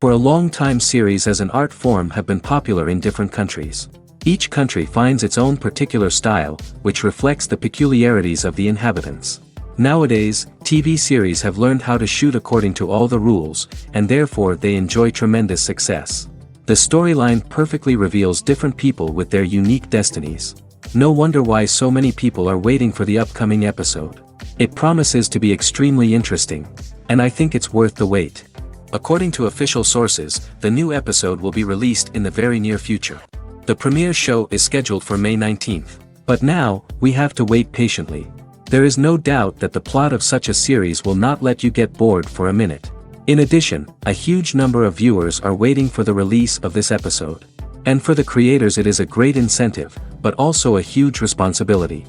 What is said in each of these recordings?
For a long time, series as an art form have been popular in different countries. Each country finds its own particular style, which reflects the peculiarities of the inhabitants. Nowadays, TV series have learned how to shoot according to all the rules, and therefore they enjoy tremendous success. The storyline perfectly reveals different people with their unique destinies. No wonder why so many people are waiting for the upcoming episode. It promises to be extremely interesting, and I think it's worth the wait. According to official sources, the new episode will be released in the very near future. The premiere show is scheduled for May 19th. But now, we have to wait patiently. There is no doubt that the plot of such a series will not let you get bored for a minute. In addition, a huge number of viewers are waiting for the release of this episode. And for the creators it is a great incentive, but also a huge responsibility.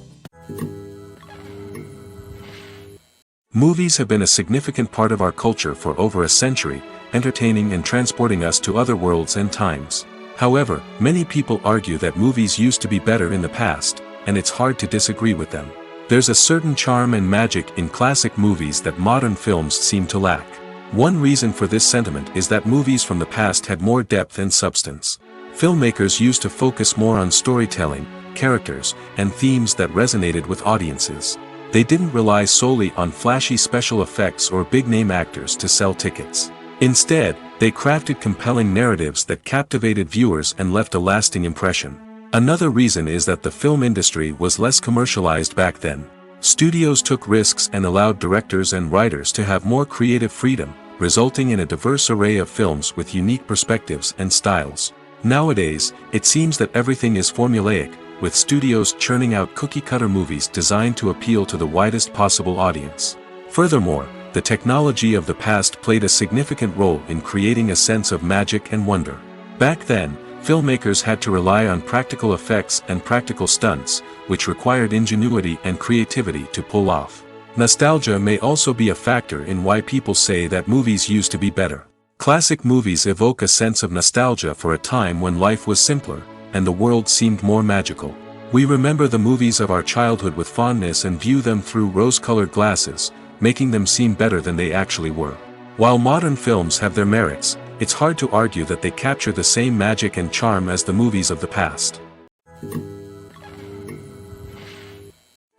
Movies have been a significant part of our culture for over a century, entertaining and transporting us to other worlds and times. However, many people argue that movies used to be better in the past, and it's hard to disagree with them. There's a certain charm and magic in classic movies that modern films seem to lack. One reason for this sentiment is that movies from the past had more depth and substance. Filmmakers used to focus more on storytelling, characters, and themes that resonated with audiences. They didn't rely solely on flashy special effects or big-name actors to sell tickets. Instead, they crafted compelling narratives that captivated viewers and left a lasting impression. Another reason is that the film industry was less commercialized back then. Studios took risks and allowed directors and writers to have more creative freedom, resulting in a diverse array of films with unique perspectives and styles. Nowadays, it seems that everything is formulaic, with studios churning out cookie-cutter movies designed to appeal to the widest possible audience. Furthermore, the technology of the past played a significant role in creating a sense of magic and wonder. Back then, filmmakers had to rely on practical effects and practical stunts, which required ingenuity and creativity to pull off. Nostalgia may also be a factor in why people say that movies used to be better. Classic movies evoke a sense of nostalgia for a time when life was simpler, and the world seemed more magical. We remember the movies of our childhood with fondness and view them through rose-colored glasses, making them seem better than they actually were. While modern films have their merits, it's hard to argue that they capture the same magic and charm as the movies of the past.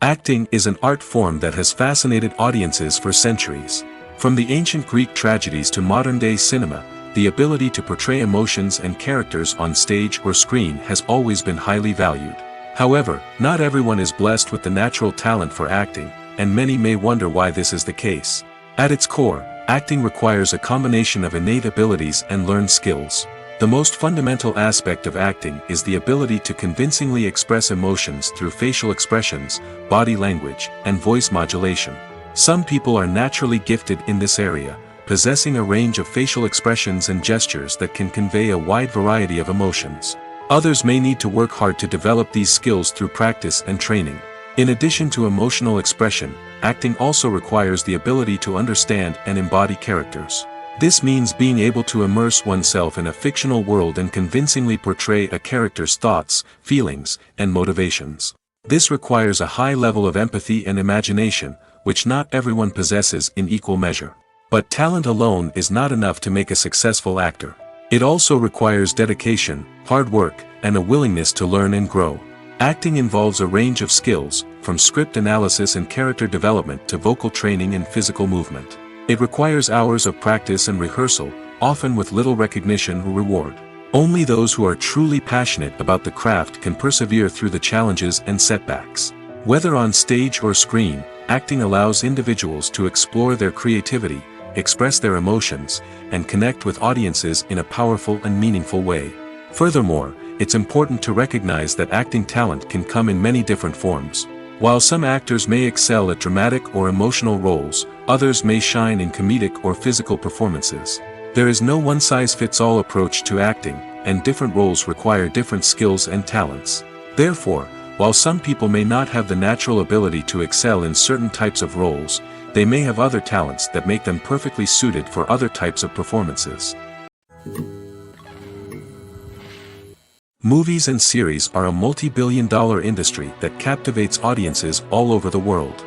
Acting is an art form that has fascinated audiences for centuries. From the ancient Greek tragedies to modern-day cinema, the ability to portray emotions and characters on stage or screen has always been highly valued. However, not everyone is blessed with the natural talent for acting, and many may wonder why this is the case. At its core, acting requires a combination of innate abilities and learned skills. The most fundamental aspect of acting is the ability to convincingly express emotions through facial expressions, body language, and voice modulation. Some people are naturally gifted in this area, possessing a range of facial expressions and gestures that can convey a wide variety of emotions. Others may need to work hard to develop these skills through practice and training. In addition to emotional expression, acting also requires the ability to understand and embody characters. This means being able to immerse oneself in a fictional world and convincingly portray a character's thoughts, feelings, and motivations. This requires a high level of empathy and imagination, which not everyone possesses in equal measure. But talent alone is not enough to make a successful actor. It also requires dedication, hard work, and a willingness to learn and grow. Acting involves a range of skills, from script analysis and character development to vocal training and physical movement. It requires hours of practice and rehearsal, often with little recognition or reward. Only those who are truly passionate about the craft can persevere through the challenges and setbacks. Whether on stage or screen, acting allows individuals to explore their creativity, express their emotions, and connect with audiences in a powerful and meaningful way. Furthermore, it's important to recognize that acting talent can come in many different forms. While some actors may excel at dramatic or emotional roles, others may shine in comedic or physical performances. There is no one-size-fits-all approach to acting, and different roles require different skills and talents. Therefore, while some people may not have the natural ability to excel in certain types of roles, they may have other talents that make them perfectly suited for other types of performances. Movies and series are a multi-billion-dollar industry that captivates audiences all over the world.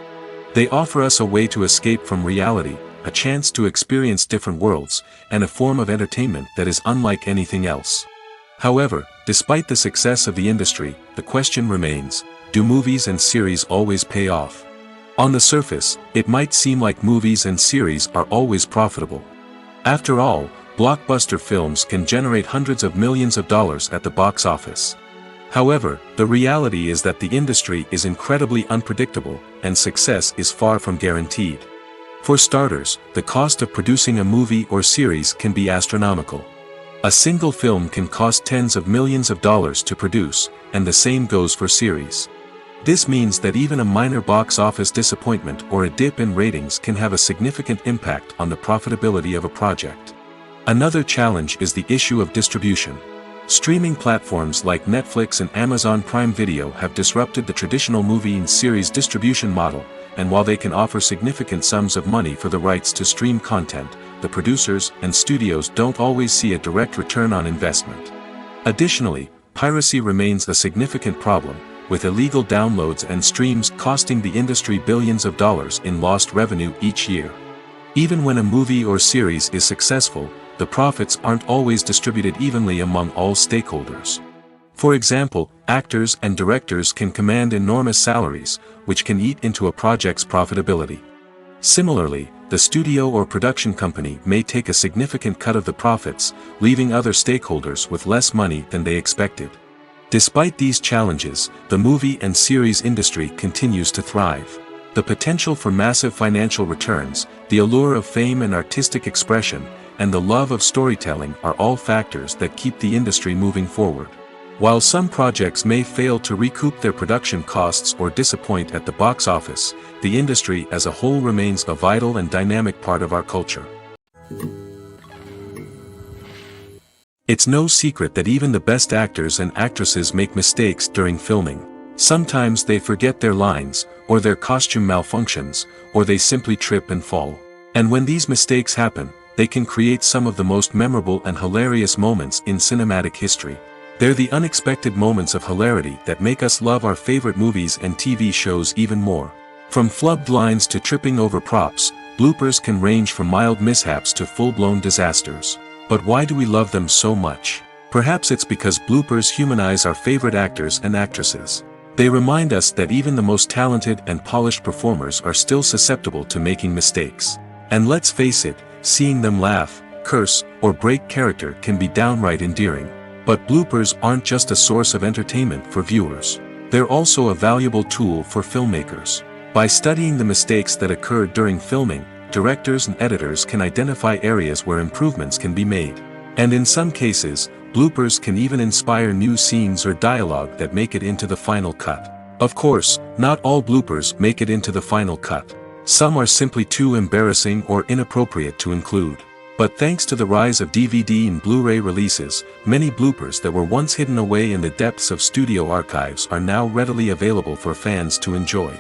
They offer us a way to escape from reality, a chance to experience different worlds, and a form of entertainment that is unlike anything else. However, despite the success of the industry, the question remains, do movies and series always pay off? On the surface, it might seem like movies and series are always profitable. After all, blockbuster films can generate hundreds of millions of dollars at the box office. However, the reality is that the industry is incredibly unpredictable, and success is far from guaranteed. For starters, the cost of producing a movie or series can be astronomical. A single film can cost tens of millions of dollars to produce, and the same goes for series. This means that even a minor box office disappointment or a dip in ratings can have a significant impact on the profitability of a project. Another challenge is the issue of distribution. Streaming platforms like Netflix and Amazon Prime Video have disrupted the traditional movie and series distribution model, and while they can offer significant sums of money for the rights to stream content, the producers and studios don't always see a direct return on investment. Additionally, piracy remains a significant problem, with illegal downloads and streams costing the industry billions of dollars in lost revenue each year. Even when a movie or series is successful, the profits aren't always distributed evenly among all stakeholders. For example, actors and directors can command enormous salaries, which can eat into a project's profitability. Similarly, the studio or production company may take a significant cut of the profits, leaving other stakeholders with less money than they expected. Despite these challenges, the movie and series industry continues to thrive. The potential for massive financial returns, the allure of fame and artistic expression, and the love of storytelling are all factors that keep the industry moving forward. While some projects may fail to recoup their production costs or disappoint at the box office, the industry as a whole remains a vital and dynamic part of our culture. It's no secret that even the best actors and actresses make mistakes during filming. Sometimes they forget their lines, or their costume malfunctions, or they simply trip and fall. And when these mistakes happen, they can create some of the most memorable and hilarious moments in cinematic history. They're the unexpected moments of hilarity that make us love our favorite movies and TV shows even more. From flubbed lines to tripping over props, bloopers can range from mild mishaps to full-blown disasters. But why do we love them so much? Perhaps it's because bloopers humanize our favorite actors and actresses. They remind us that even the most talented and polished performers are still susceptible to making mistakes. And let's face it, seeing them laugh, curse, or break character can be downright endearing. But bloopers aren't just a source of entertainment for viewers. They're also a valuable tool for filmmakers. By studying the mistakes that occurred during filming, directors and editors can identify areas where improvements can be made. And in some cases, bloopers can even inspire new scenes or dialogue that make it into the final cut. Of course, not all bloopers make it into the final cut. Some are simply too embarrassing or inappropriate to include. But thanks to the rise of DVD and Blu-ray releases, many bloopers that were once hidden away in the depths of studio archives are now readily available for fans to enjoy.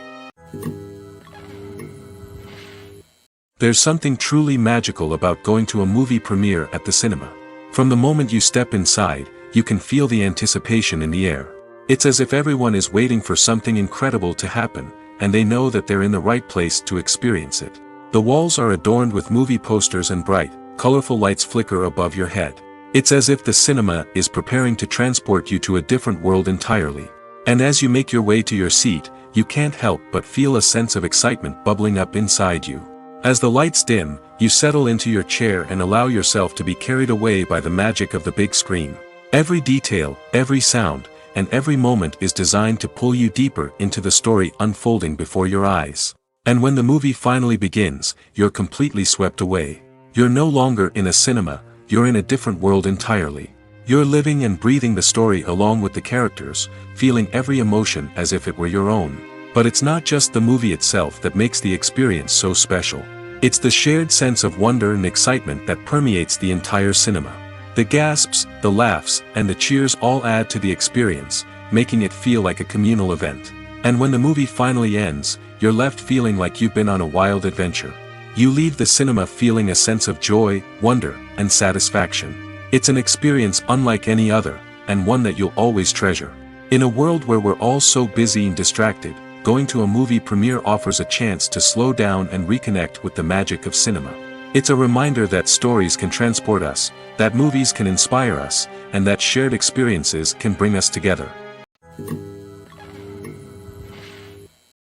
There's something truly magical about going to a movie premiere at the cinema. From the moment you step inside, you can feel the anticipation in the air. It's as if everyone is waiting for something incredible to happen, and they know that they're in the right place to experience it. The walls are adorned with movie posters and bright, colorful lights flicker above your head. It's as if the cinema is preparing to transport you to a different world entirely. And as you make your way to your seat, you can't help but feel a sense of excitement bubbling up inside you. As the lights dim, you settle into your chair and allow yourself to be carried away by the magic of the big screen. Every detail, every sound, and every moment is designed to pull you deeper into the story unfolding before your eyes. And when the movie finally begins, you're completely swept away. You're no longer in a cinema, you're in a different world entirely. You're living and breathing the story along with the characters, feeling every emotion as if it were your own. But it's not just the movie itself that makes the experience so special. It's the shared sense of wonder and excitement that permeates the entire cinema. The gasps, the laughs, and the cheers all add to the experience, making it feel like a communal event. And when the movie finally ends, you're left feeling like you've been on a wild adventure. You leave the cinema feeling a sense of joy, wonder, and satisfaction. It's an experience unlike any other, and one that you'll always treasure. In a world where we're all so busy and distracted, going to a movie premiere offers a chance to slow down and reconnect with the magic of cinema. It's a reminder that stories can transport us, that movies can inspire us, and that shared experiences can bring us together.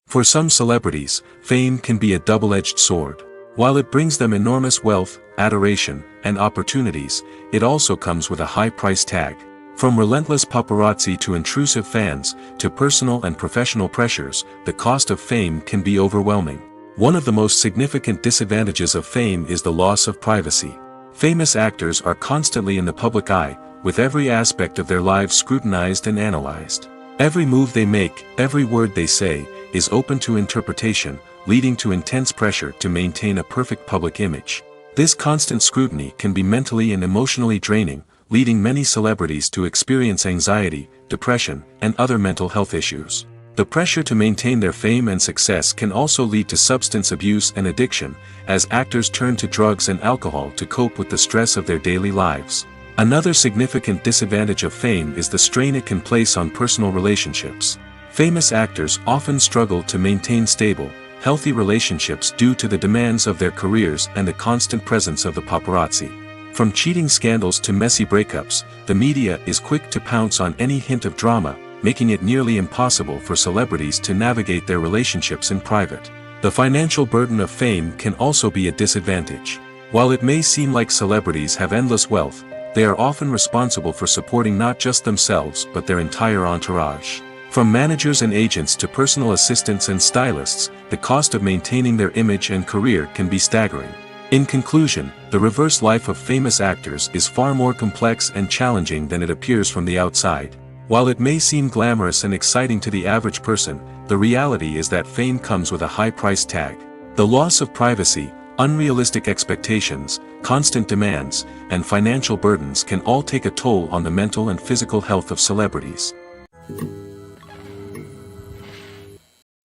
For some celebrities, fame can be a double-edged sword. While it brings them enormous wealth, adoration, and opportunities, it also comes with a high price tag. From relentless paparazzi to intrusive fans, to personal and professional pressures, the cost of fame can be overwhelming. One of the most significant disadvantages of fame is the loss of privacy. Famous actors are constantly in the public eye, with every aspect of their lives scrutinized and analyzed. Every move they make, every word they say, is open to interpretation, leading to intense pressure to maintain a perfect public image. This constant scrutiny can be mentally and emotionally draining, leading many celebrities to experience anxiety, depression, and other mental health issues. The pressure to maintain their fame and success can also lead to substance abuse and addiction, as actors turn to drugs and alcohol to cope with the stress of their daily lives. Another significant disadvantage of fame is the strain it can place on personal relationships. Famous actors often struggle to maintain stable, healthy relationships due to the demands of their careers and the constant presence of the paparazzi. From cheating scandals to messy breakups, the media is quick to pounce on any hint of drama, making it nearly impossible for celebrities to navigate their relationships in private. The financial burden of fame can also be a disadvantage. While it may seem like celebrities have endless wealth, they are often responsible for supporting not just themselves but their entire entourage. From managers and agents to personal assistants and stylists, the cost of maintaining their image and career can be staggering. In conclusion, the reverse life of famous actors is far more complex and challenging than it appears from the outside. While it may seem glamorous and exciting to the average person, the reality is that fame comes with a high price tag. The loss of privacy, unrealistic expectations, constant demands, and financial burdens can all take a toll on the mental and physical health of celebrities.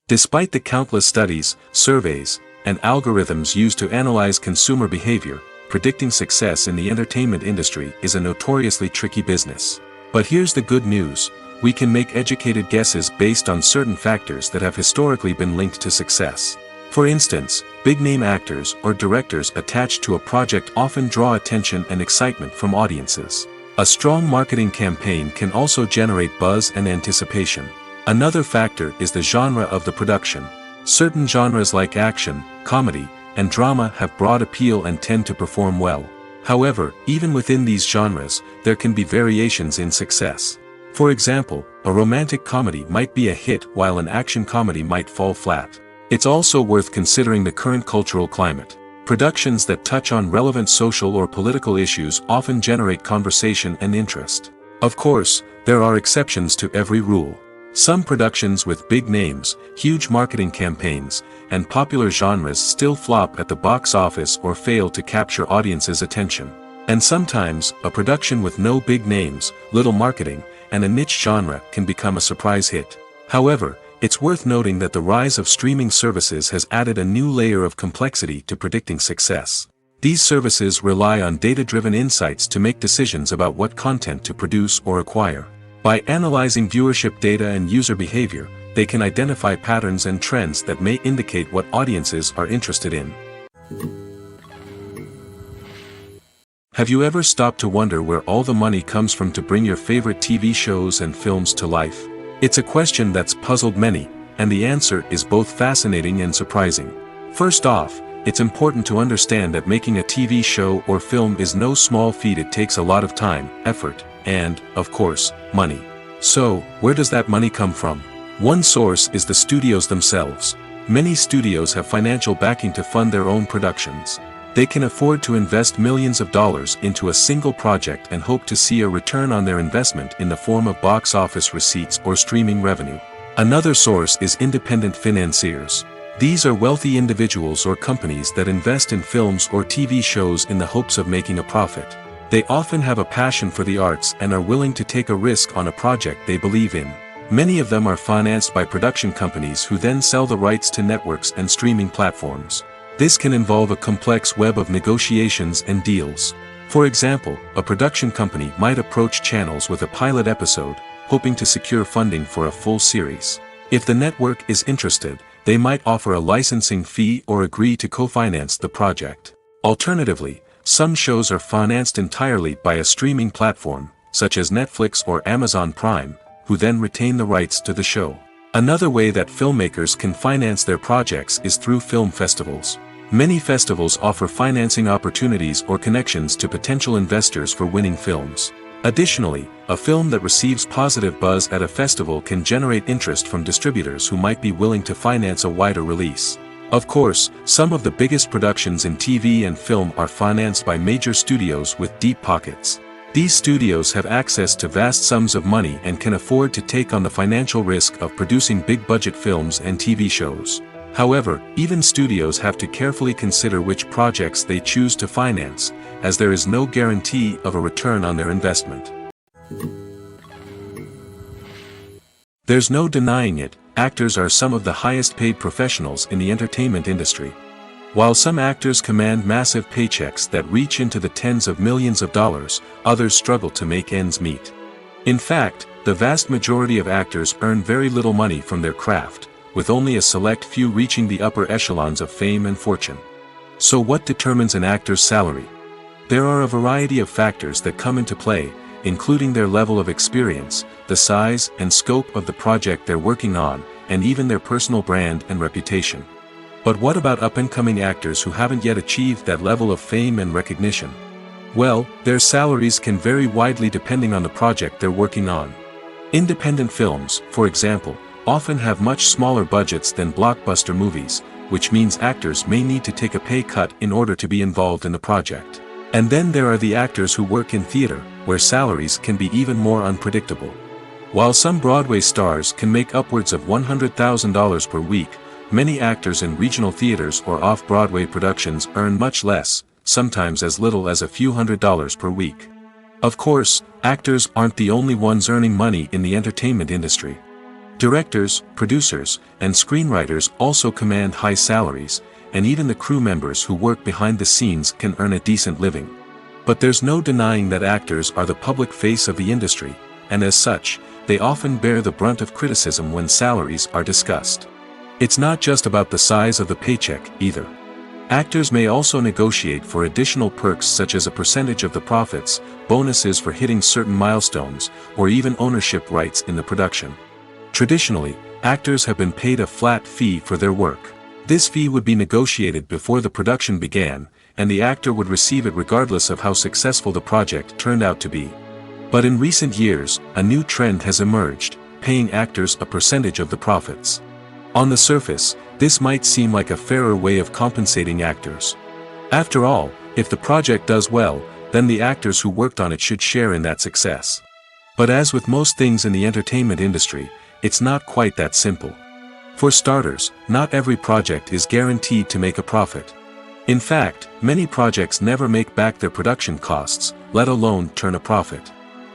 Despite the countless studies, surveys, and algorithms used to analyze consumer behavior, predicting success in the entertainment industry is a notoriously tricky business. But here's the good news: we can make educated guesses based on certain factors that have historically been linked to success. For instance, big-name actors or directors attached to a project often draw attention and excitement from audiences. A strong marketing campaign can also generate buzz and anticipation. Another factor is the genre of the production. Certain genres like action, comedy, and drama have broad appeal and tend to perform well. However, even within these genres, there can be variations in success. For example, a romantic comedy might be a hit while an action comedy might fall flat. It's also worth considering the current cultural climate. Productions that touch on relevant social or political issues often generate conversation and interest. Of course, there are exceptions to every rule. Some productions with big names, huge marketing campaigns, and popular genres still flop at the box office or fail to capture audiences' attention. And sometimes, a production with no big names, little marketing, and a niche genre can become a surprise hit. However, it's worth noting that the rise of streaming services has added a new layer of complexity to predicting success. These services rely on data-driven insights to make decisions about what content to produce or acquire. By analyzing viewership data and user behavior, they can identify patterns and trends that may indicate what audiences are interested in. Have you ever stopped to wonder where all the money comes from to bring your favorite TV shows and films to life? It's a question that's puzzled many, and the answer is both fascinating and surprising. First off, it's important to understand that making a TV show or film is no small feat. It takes a lot of time, effort, and, of course, money. So, where does that money come from? One source is the studios themselves. Many studios have financial backing to fund their own productions. They can afford to invest millions of dollars into a single project and hope to see a return on their investment in the form of box office receipts or streaming revenue. Another source is independent financiers. These are wealthy individuals or companies that invest in films or TV shows in the hopes of making a profit. They often have a passion for the arts and are willing to take a risk on a project they believe in. Many of them are financed by production companies who then sell the rights to networks and streaming platforms. This can involve a complex web of negotiations and deals. For example, a production company might approach channels with a pilot episode, hoping to secure funding for a full series. If the network is interested, they might offer a licensing fee or agree to co-finance the project. Alternatively, some shows are financed entirely by a streaming platform, such as Netflix or Amazon Prime, who then retain the rights to the show. Another way that filmmakers can finance their projects is through film festivals. Many festivals offer financing opportunities or connections to potential investors for winning films. Additionally, a film that receives positive buzz at a festival can generate interest from distributors who might be willing to finance a wider release. Of course, some of the biggest productions in TV and film are financed by major studios with deep pockets. These studios have access to vast sums of money and can afford to take on the financial risk of producing big-budget films and TV shows. However, even studios have to carefully consider which projects they choose to finance, as there is no guarantee of a return on their investment. There's no denying it, actors are some of the highest-paid professionals in the entertainment industry. While some actors command massive paychecks that reach into the tens of millions of dollars, others struggle to make ends meet. In fact, the vast majority of actors earn very little money from their craft, with only a select few reaching the upper echelons of fame and fortune. So what determines an actor's salary? There are a variety of factors that come into play, including their level of experience, the size and scope of the project they're working on, and even their personal brand and reputation. But what about up-and-coming actors who haven't yet achieved that level of fame and recognition? Well, their salaries can vary widely depending on the project they're working on. Independent films, for example, often have much smaller budgets than blockbuster movies, which means actors may need to take a pay cut in order to be involved in the project. And then there are the actors who work in theater, where salaries can be even more unpredictable. While some Broadway stars can make upwards of $100,000 per week, many actors in regional theaters or off-Broadway productions earn much less, sometimes as little as a few $100s per week. Of course, actors aren't the only ones earning money in the entertainment industry. Directors, producers, and screenwriters also command high salaries, and even the crew members who work behind the scenes can earn a decent living. But there's no denying that actors are the public face of the industry, and as such, they often bear the brunt of criticism when salaries are discussed. It's not just about the size of the paycheck, either. Actors may also negotiate for additional perks such as a percentage of the profits, bonuses for hitting certain milestones, or even ownership rights in the production. Traditionally, actors have been paid a flat fee for their work. This fee would be negotiated before the production began, and the actor would receive it regardless of how successful the project turned out to be. But in recent years, a new trend has emerged, paying actors a percentage of the profits. On the surface, this might seem like a fairer way of compensating actors. After all, if the project does well, then the actors who worked on it should share in that success. But as with most things in the entertainment industry, it's not quite that simple. For starters, not every project is guaranteed to make a profit. In fact, many projects never make back their production costs, let alone turn a profit.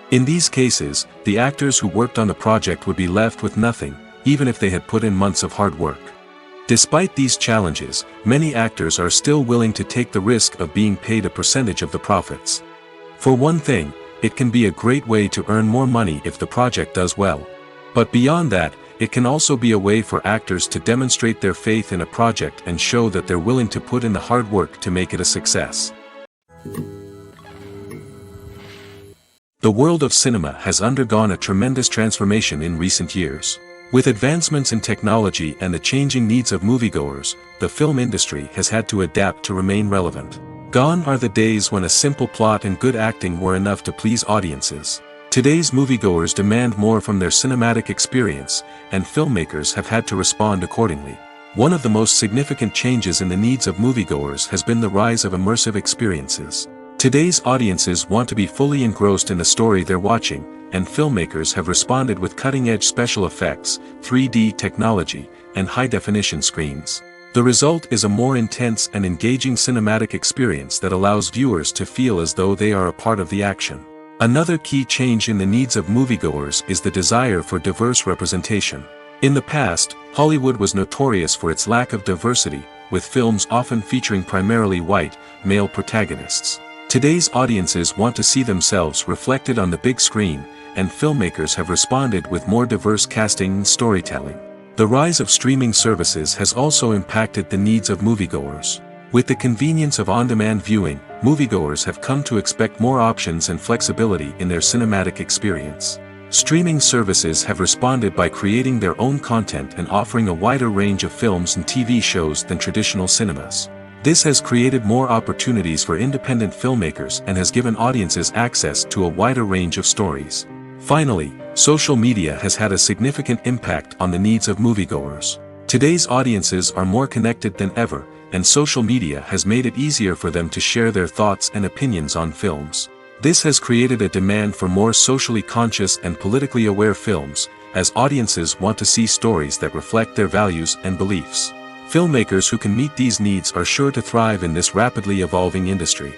In these cases, the actors who worked on the project would be left with nothing, even if they had put in months of hard work. Despite these challenges, many actors are still willing to take the risk of being paid a percentage of the profits. For one thing, it can be a great way to earn more money if the project does well. But beyond that, it can also be a way for actors to demonstrate their faith in a project and show that they're willing to put in the hard work to make it a success. The world of cinema has undergone a tremendous transformation in recent years. With advancements in technology and the changing needs of moviegoers, the film industry has had to adapt to remain relevant. Gone are the days when a simple plot and good acting were enough to please audiences. Today's moviegoers demand more from their cinematic experience, and filmmakers have had to respond accordingly. One of the most significant changes in the needs of moviegoers has been the rise of immersive experiences. Today's audiences want to be fully engrossed in the story they're watching, and filmmakers have responded with cutting-edge special effects, 3D technology, and high-definition screens. The result is a more intense and engaging cinematic experience that allows viewers to feel as though they are a part of the action. Another key change in the needs of moviegoers is the desire for diverse representation. In the past, Hollywood was notorious for its lack of diversity, with films often featuring primarily white, male protagonists. Today's audiences want to see themselves reflected on the big screen, and filmmakers have responded with more diverse casting and storytelling. The rise of streaming services has also impacted the needs of moviegoers. With the convenience of on-demand viewing, moviegoers have come to expect more options and flexibility in their cinematic experience. Streaming services have responded by creating their own content and offering a wider range of films and TV shows than traditional cinemas. This has created more opportunities for independent filmmakers and has given audiences access to a wider range of stories. Finally, social media has had a significant impact on the needs of moviegoers. Today's audiences are more connected than ever, and social media has made it easier for them to share their thoughts and opinions on films. This has created a demand for more socially conscious and politically aware films, as audiences want to see stories that reflect their values and beliefs. Filmmakers who can meet these needs are sure to thrive in this rapidly evolving industry.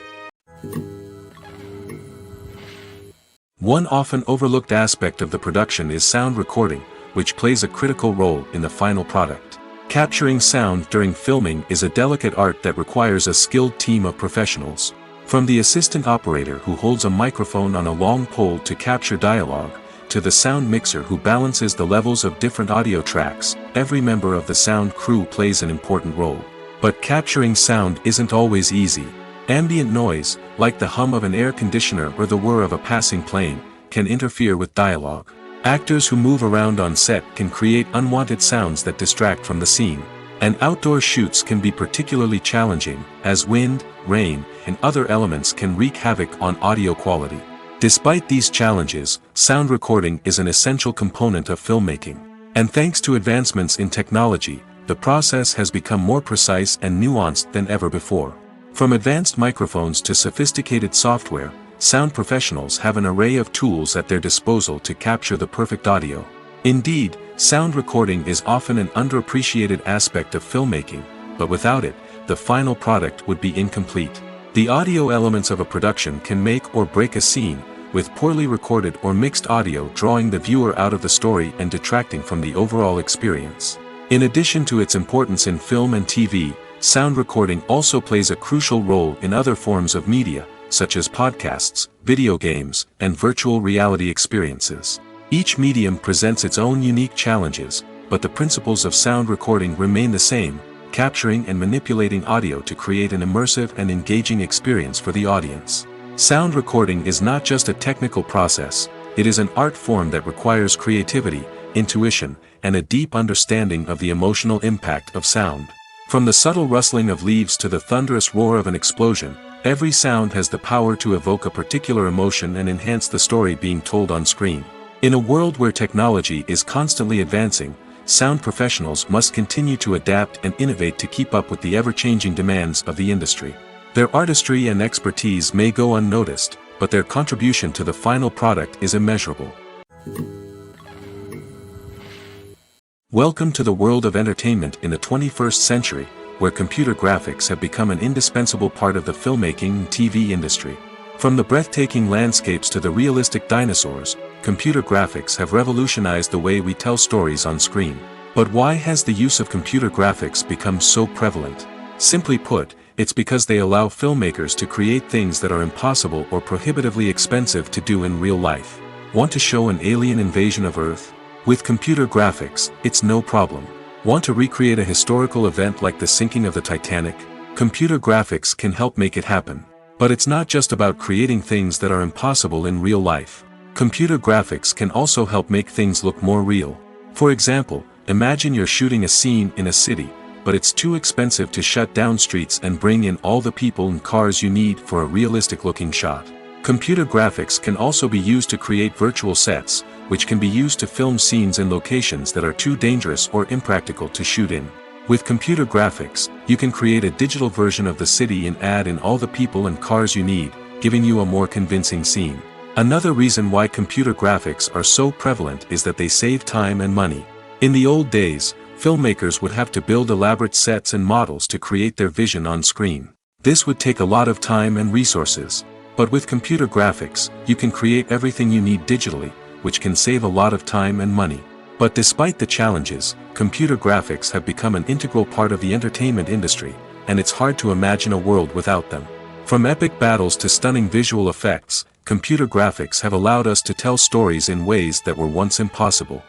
One often overlooked aspect of the production is sound recording, which plays a critical role in the final product. Capturing sound during filming is a delicate art that requires a skilled team of professionals. From the assistant operator who holds a microphone on a long pole to capture dialogue, to the sound mixer who balances the levels of different audio tracks, every member of the sound crew plays an important role. But capturing sound isn't always easy. Ambient noise, like the hum of an air conditioner or the whir of a passing plane, can interfere with dialogue. Actors who move around on set can create unwanted sounds that distract from the scene. And outdoor shoots can be particularly challenging, as wind, rain, and other elements can wreak havoc on audio quality. Despite these challenges, sound recording is an essential component of filmmaking. And thanks to advancements in technology, the process has become more precise and nuanced than ever before. From advanced microphones to sophisticated software, sound professionals have an array of tools at their disposal to capture the perfect audio. Indeed, sound recording is often an underappreciated aspect of filmmaking, but without it, the final product would be incomplete. The audio elements of a production can make or break a scene, with poorly recorded or mixed audio drawing the viewer out of the story and detracting from the overall experience. In addition to its importance in film and TV, sound recording also plays a crucial role in other forms of media, such as podcasts, video games, and virtual reality experiences. Each medium presents its own unique challenges, but the principles of sound recording remain the same, capturing and manipulating audio to create an immersive and engaging experience for the audience. Sound recording is not just a technical process, it is an art form that requires creativity, intuition, and a deep understanding of the emotional impact of sound. From the subtle rustling of leaves to the thunderous roar of an explosion, every sound has the power to evoke a particular emotion and enhance the story being told on screen. In a world where technology is constantly advancing, sound professionals must continue to adapt and innovate to keep up with the ever-changing demands of the industry. Their artistry and expertise may go unnoticed, but their contribution to the final product is immeasurable. Welcome to the world of entertainment in the 21st century, where computer graphics have become an indispensable part of the filmmaking and TV industry. From the breathtaking landscapes to the realistic dinosaurs, computer graphics have revolutionized the way we tell stories on screen. But why has the use of computer graphics become so prevalent? Simply put, it's because they allow filmmakers to create things that are impossible or prohibitively expensive to do in real life. Want to show an alien invasion of Earth? With computer graphics, it's no problem. Want to recreate a historical event like the sinking of the Titanic? Computer graphics can help make it happen. But it's not just about creating things that are impossible in real life. Computer graphics can also help make things look more real. For example, imagine you're shooting a scene in a city, but it's too expensive to shut down streets and bring in all the people and cars you need for a realistic-looking shot. Computer graphics can also be used to create virtual sets, which can be used to film scenes in locations that are too dangerous or impractical to shoot in. With computer graphics, you can create a digital version of the city and add in all the people and cars you need, giving you a more convincing scene. Another reason why computer graphics are so prevalent is that they save time and money. In the old days, filmmakers would have to build elaborate sets and models to create their vision on screen. This would take a lot of time and resources. But with computer graphics, you can create everything you need digitally, which can save a lot of time and money. But despite the challenges, computer graphics have become an integral part of the entertainment industry, and it's hard to imagine a world without them. From epic battles to stunning visual effects, computer graphics have allowed us to tell stories in ways that were once impossible.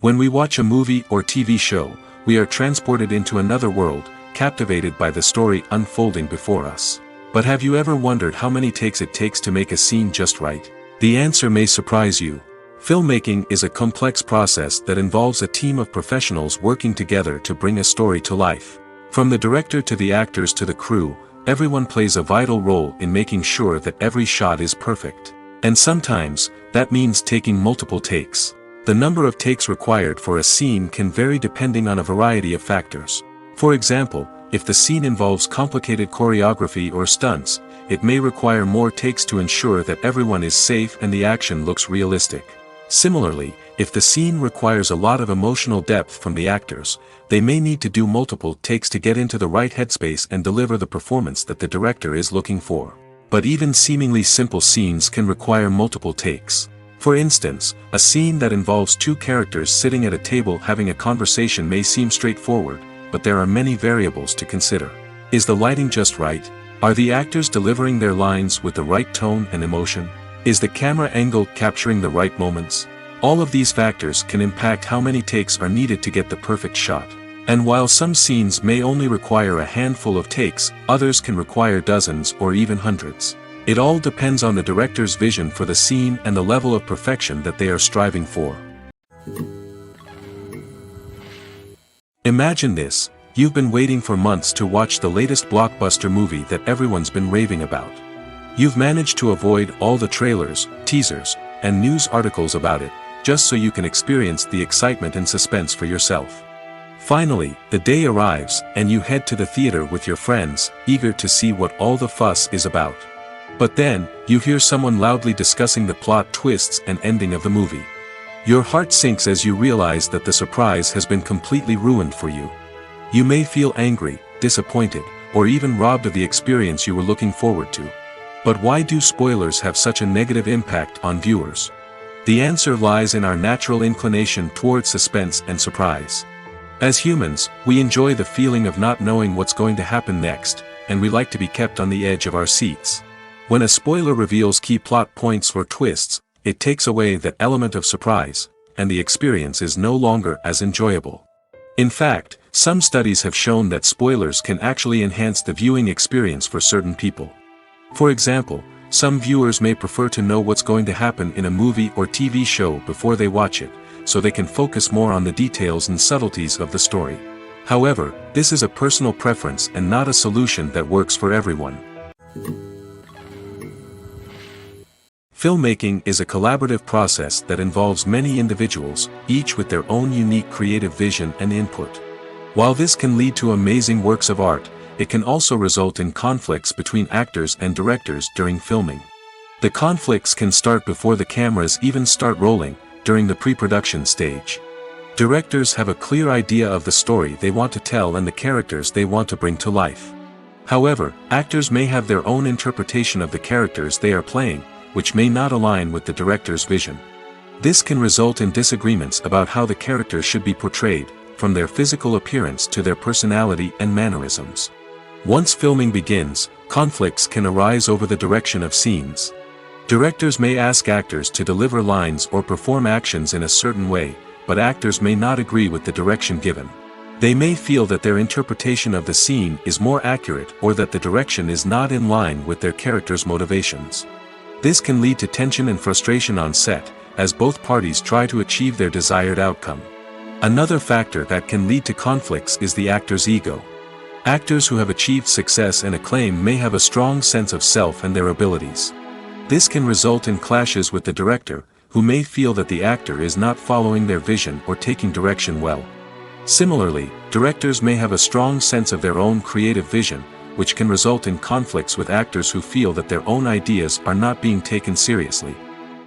When we watch a movie or TV show, we are transported into another world, captivated by the story unfolding before us. But have you ever wondered how many takes it takes to make a scene just right? The answer may surprise you. Filmmaking is a complex process that involves a team of professionals working together to bring a story to life. From the director to the actors to the crew, everyone plays a vital role in making sure that every shot is perfect. And sometimes, that means taking multiple takes. The number of takes required for a scene can vary depending on a variety of factors. For example, if the scene involves complicated choreography or stunts, it may require more takes to ensure that everyone is safe and the action looks realistic. Similarly, if the scene requires a lot of emotional depth from the actors, they may need to do multiple takes to get into the right headspace and deliver the performance that the director is looking for. But even seemingly simple scenes can require multiple takes. For instance, a scene that involves two characters sitting at a table having a conversation may seem straightforward, but there are many variables to consider. Is the lighting just right? Are the actors delivering their lines with the right tone and emotion? Is the camera angle capturing the right moments? All of these factors can impact how many takes are needed to get the perfect shot. And while some scenes may only require a handful of takes, others can require dozens or even hundreds. It all depends on the director's vision for the scene and the level of perfection that they are striving for. Imagine this: you've been waiting for months to watch the latest blockbuster movie that everyone's been raving about. You've managed to avoid all the trailers, teasers, and news articles about it, just so you can experience the excitement and suspense for yourself. Finally, the day arrives, and you head to the theater with your friends, eager to see what all the fuss is about. But then, you hear someone loudly discussing the plot twists and ending of the movie. Your heart sinks as you realize that the surprise has been completely ruined for you. You may feel angry, disappointed, or even robbed of the experience you were looking forward to. But why do spoilers have such a negative impact on viewers? The answer lies in our natural inclination toward suspense and surprise. As humans, we enjoy the feeling of not knowing what's going to happen next, and we like to be kept on the edge of our seats. When a spoiler reveals key plot points or twists, it takes away that element of surprise, and the experience is no longer as enjoyable. In fact, some studies have shown that spoilers can actually enhance the viewing experience for certain people. For example, some viewers may prefer to know what's going to happen in a movie or TV show before they watch it, so they can focus more on the details and subtleties of the story. However, this is a personal preference and not a solution that works for everyone. Filmmaking is a collaborative process that involves many individuals, each with their own unique creative vision and input. While this can lead to amazing works of art, it can also result in conflicts between actors and directors during filming. The conflicts can start before the cameras even start rolling, during the pre-production stage. Directors have a clear idea of the story they want to tell and the characters they want to bring to life. However, actors may have their own interpretation of the characters they are playing, which may not align with the director's vision. This can result in disagreements about how the characters should be portrayed, from their physical appearance to their personality and mannerisms. Once filming begins, conflicts can arise over the direction of scenes. Directors may ask actors to deliver lines or perform actions in a certain way, but actors may not agree with the direction given. They may feel that their interpretation of the scene is more accurate or that the direction is not in line with their character's motivations. This can lead to tension and frustration on set, as both parties try to achieve their desired outcome. Another factor that can lead to conflicts is the actor's ego. Actors who have achieved success and acclaim may have a strong sense of self and their abilities. This can result in clashes with the director, who may feel that the actor is not following their vision or taking direction well. Similarly, directors may have a strong sense of their own creative vision, which can result in conflicts with actors who feel that their own ideas are not being taken seriously.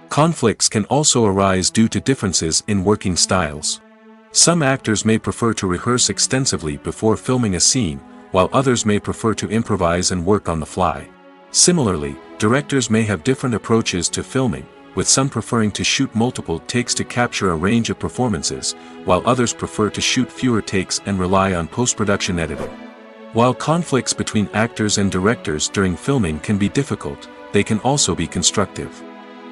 Conflicts can also arise due to differences in working styles. Some actors may prefer to rehearse extensively before filming a scene, while others may prefer to improvise and work on the fly. Similarly, directors may have different approaches to filming, with some preferring to shoot multiple takes to capture a range of performances, while others prefer to shoot fewer takes and rely on post-production editing. While conflicts between actors and directors during filming can be difficult, they can also be constructive.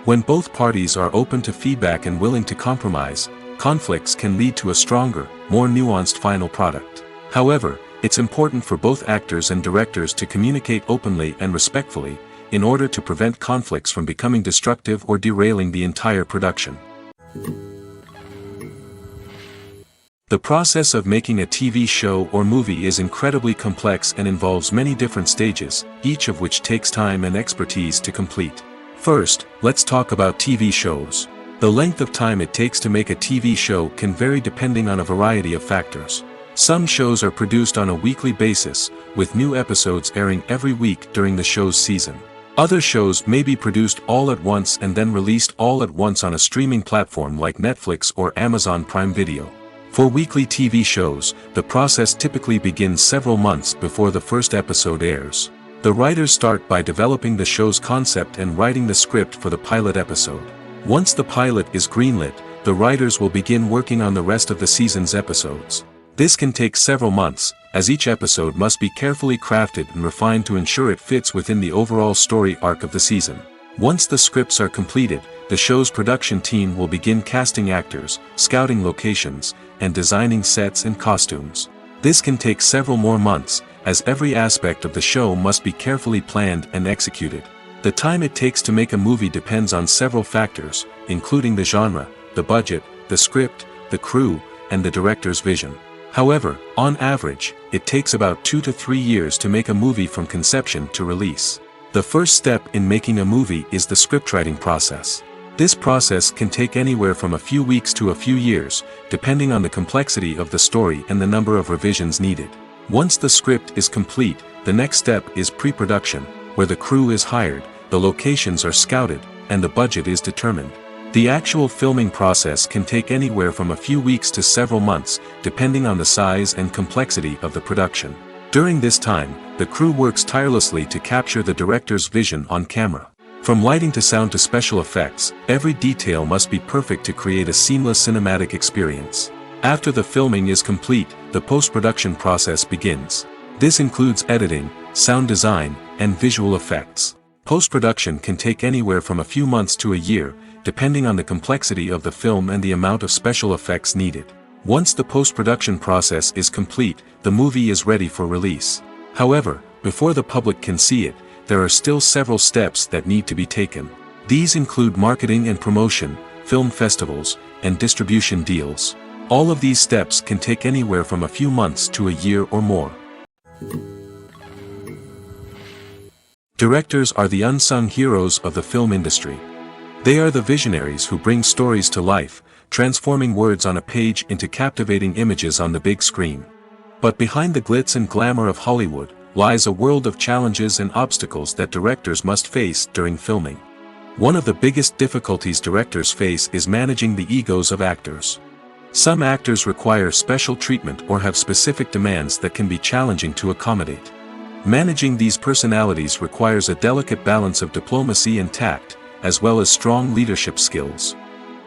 When both parties are open to feedback and willing to compromise, conflicts can lead to a stronger, more nuanced final product. However, it's important for both actors and directors to communicate openly and respectfully, in order to prevent conflicts from becoming destructive or derailing the entire production. The process of making a TV show or movie is incredibly complex and involves many different stages, each of which takes time and expertise to complete. First, let's talk about TV shows. The length of time it takes to make a TV show can vary depending on a variety of factors. Some shows are produced on a weekly basis, with new episodes airing every week during the show's season. Other shows may be produced all at once and then released all at once on a streaming platform like Netflix or Amazon Prime Video. For weekly TV shows, the process typically begins several months before the first episode airs. The writers start by developing the show's concept and writing the script for the pilot episode. Once the pilot is greenlit, the writers will begin working on the rest of the season's episodes. This can take several months, as each episode must be carefully crafted and refined to ensure it fits within the overall story arc of the season. Once the scripts are completed, the show's production team will begin casting actors, scouting locations, and designing sets and costumes. This can take several more months, as every aspect of the show must be carefully planned and executed. The time it takes to make a movie depends on several factors, including the genre, the budget, the script, the crew, and the director's vision. However, on average, it takes about 2 to 3 years to make a movie from conception to release. The first step in making a movie is the scriptwriting process. This process can take anywhere from a few weeks to a few years, depending on the complexity of the story and the number of revisions needed. Once the script is complete, the next step is pre-production, where the crew is hired, the locations are scouted, and the budget is determined. The actual filming process can take anywhere from a few weeks to several months, depending on the size and complexity of the production. During this time, the crew works tirelessly to capture the director's vision on camera. From lighting to sound to special effects, every detail must be perfect to create a seamless cinematic experience. After the filming is complete, the post-production process begins. This includes editing, sound design, and visual effects. Post-production can take anywhere from a few months to a year, depending on the complexity of the film and the amount of special effects needed. Once the post-production process is complete, the movie is ready for release. However, before the public can see it, there are still several steps that need to be taken. These include marketing and promotion, film festivals, and distribution deals. All of these steps can take anywhere from a few months to a year or more. Directors are the unsung heroes of the film industry. They are the visionaries who bring stories to life, transforming words on a page into captivating images on the big screen. But behind the glitz and glamour of Hollywood, lies a world of challenges and obstacles that directors must face during filming. One of the biggest difficulties directors face is managing the egos of actors. Some actors require special treatment or have specific demands that can be challenging to accommodate. Managing these personalities requires a delicate balance of diplomacy and tact, as well as strong leadership skills.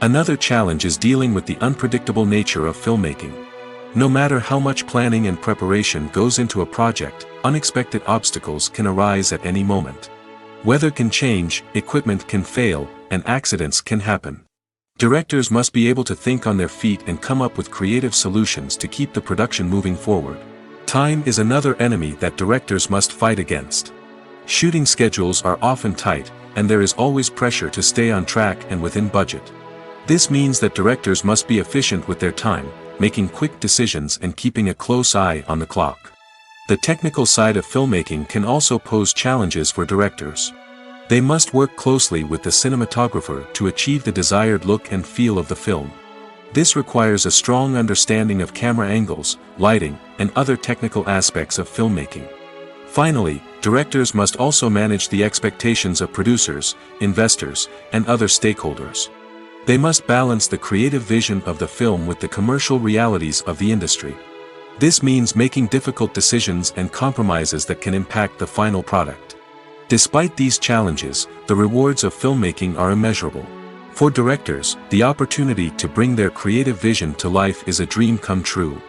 Another challenge is dealing with the unpredictable nature of filmmaking. No matter how much planning and preparation goes into a project, unexpected obstacles can arise at any moment. Weather can change, equipment can fail, and accidents can happen. Directors must be able to think on their feet and come up with creative solutions to keep the production moving forward. Time is another enemy that directors must fight against. Shooting schedules are often tight, and there is always pressure to stay on track and within budget. This means that directors must be efficient with their time, making quick decisions and keeping a close eye on the clock. The technical side of filmmaking can also pose challenges for directors. They must work closely with the cinematographer to achieve the desired look and feel of the film. This requires a strong understanding of camera angles, lighting, and other technical aspects of filmmaking. Finally, directors must also manage the expectations of producers, investors, and other stakeholders. They must balance the creative vision of the film with the commercial realities of the industry. This means making difficult decisions and compromises that can impact the final product. Despite these challenges, the rewards of filmmaking are immeasurable. For directors, the opportunity to bring their creative vision to life is a dream come true.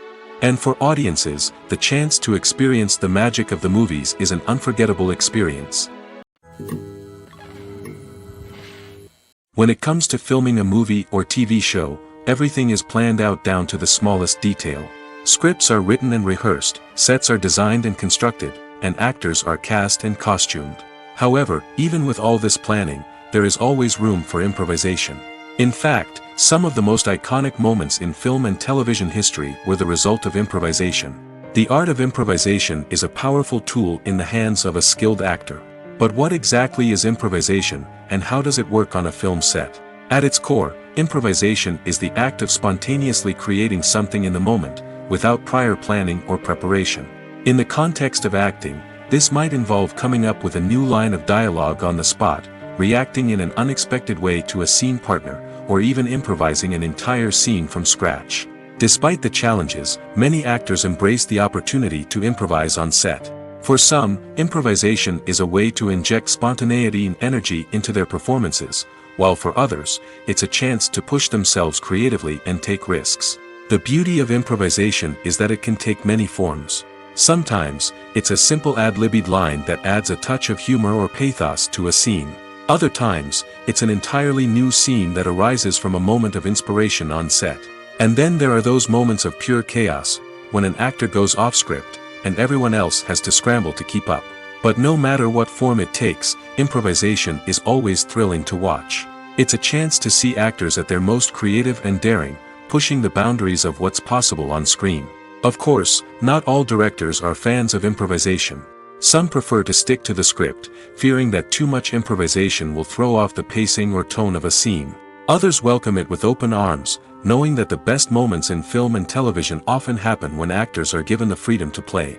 And for audiences, the chance to experience the magic of the movies is an unforgettable experience. When it comes to filming a movie or TV show, everything is planned out down to the smallest detail. Scripts are written and rehearsed, sets are designed and constructed, and actors are cast and costumed. However, even with all this planning, there is always room for improvisation. In fact, some of the most iconic moments in film and television history were the result of improvisation. The art of improvisation is a powerful tool in the hands of a skilled actor. But what exactly is improvisation, and how does it work on a film set? At its core, improvisation is the act of spontaneously creating something in the moment, without prior planning or preparation. In the context of acting, this might involve coming up with a new line of dialogue on the spot, reacting in an unexpected way to a scene partner, or even improvising an entire scene from scratch. Despite the challenges, many actors embrace the opportunity to improvise on set. For some, improvisation is a way to inject spontaneity and energy into their performances, while for others, it's a chance to push themselves creatively and take risks. The beauty of improvisation is that it can take many forms. Sometimes, it's a simple ad-libbed line that adds a touch of humor or pathos to a scene. Other times, it's an entirely new scene that arises from a moment of inspiration on set. And then there are those moments of pure chaos, when an actor goes off script, and everyone else has to scramble to keep up. But no matter what form it takes, improvisation is always thrilling to watch. It's a chance to see actors at their most creative and daring, pushing the boundaries of what's possible on screen. Of course, not all directors are fans of improvisation. Some prefer to stick to the script, fearing that too much improvisation will throw off the pacing or tone of a scene. Others welcome it with open arms, knowing that the best moments in film and television often happen when actors are given the freedom to play.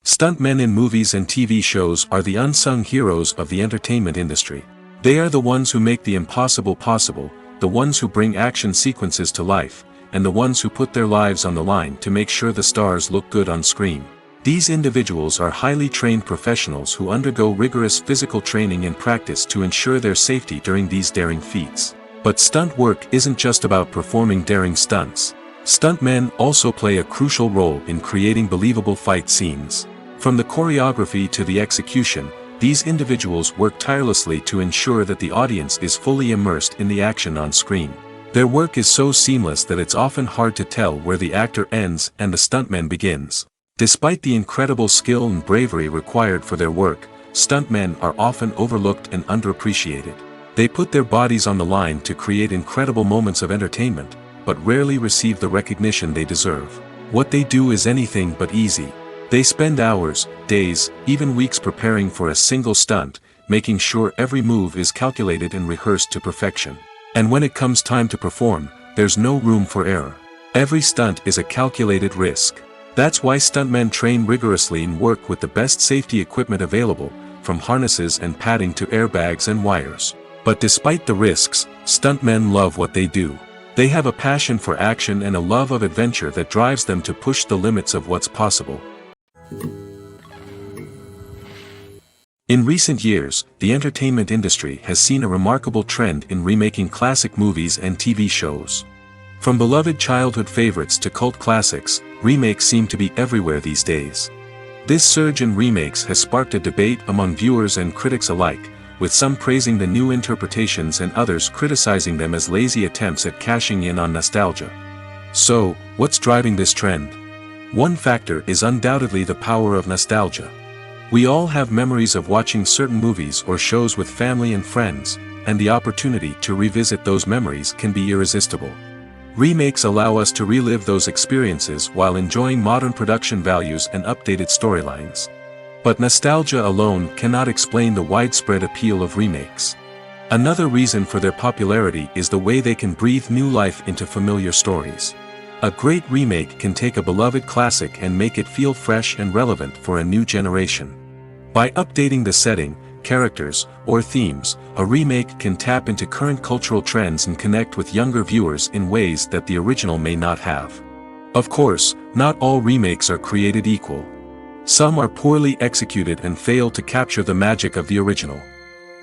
Stuntmen in movies and TV shows are the unsung heroes of the entertainment industry. They are the ones who make the impossible possible, the ones who bring action sequences to life, and the ones who put their lives on the line to make sure the stars look good on screen. These individuals are highly trained professionals who undergo rigorous physical training and practice to ensure their safety during these daring feats. But stunt work isn't just about performing daring stunts. Stuntmen also play a crucial role in creating believable fight scenes. From the choreography to the execution, these individuals work tirelessly to ensure that the audience is fully immersed in the action on screen. Their work is so seamless that it's often hard to tell where the actor ends and the stuntman begins. Despite the incredible skill and bravery required for their work, stuntmen are often overlooked and underappreciated. They put their bodies on the line to create incredible moments of entertainment, but rarely receive the recognition they deserve. What they do is anything but easy. They spend hours, days, even weeks preparing for a single stunt, making sure every move is calculated and rehearsed to perfection. And when it comes time to perform, there's no room for error. Every stunt is a calculated risk. That's why stuntmen train rigorously and work with the best safety equipment available, from harnesses and padding to airbags and wires. But despite the risks, stuntmen love what they do. They have a passion for action and a love of adventure that drives them to push the limits of what's possible. In recent years, the entertainment industry has seen a remarkable trend in remaking classic movies and TV shows. From beloved childhood favorites to cult classics, remakes seem to be everywhere these days. This surge in remakes has sparked a debate among viewers and critics alike, with some praising the new interpretations and others criticizing them as lazy attempts at cashing in on nostalgia. So, what's driving this trend? One factor is undoubtedly the power of nostalgia. We all have memories of watching certain movies or shows with family and friends, and the opportunity to revisit those memories can be irresistible. Remakes allow us to relive those experiences while enjoying modern production values and updated storylines. But nostalgia alone cannot explain the widespread appeal of remakes. Another reason for their popularity is the way they can breathe new life into familiar stories. A great remake can take a beloved classic and make it feel fresh and relevant for a new generation. By updating the setting, characters, or themes, a remake can tap into current cultural trends and connect with younger viewers in ways that the original may not have. Of course, not all remakes are created equal. Some are poorly executed and fail to capture the magic of the original.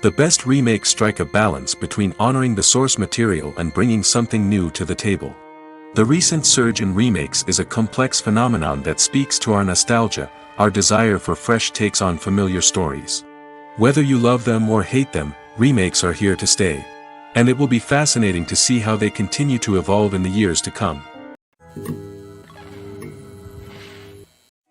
The best remakes strike a balance between honoring the source material and bringing something new to the table. The recent surge in remakes is a complex phenomenon that speaks to our nostalgia, our desire for fresh takes on familiar stories. Whether you love them or hate them, remakes are here to stay. And it will be fascinating to see how they continue to evolve in the years to come.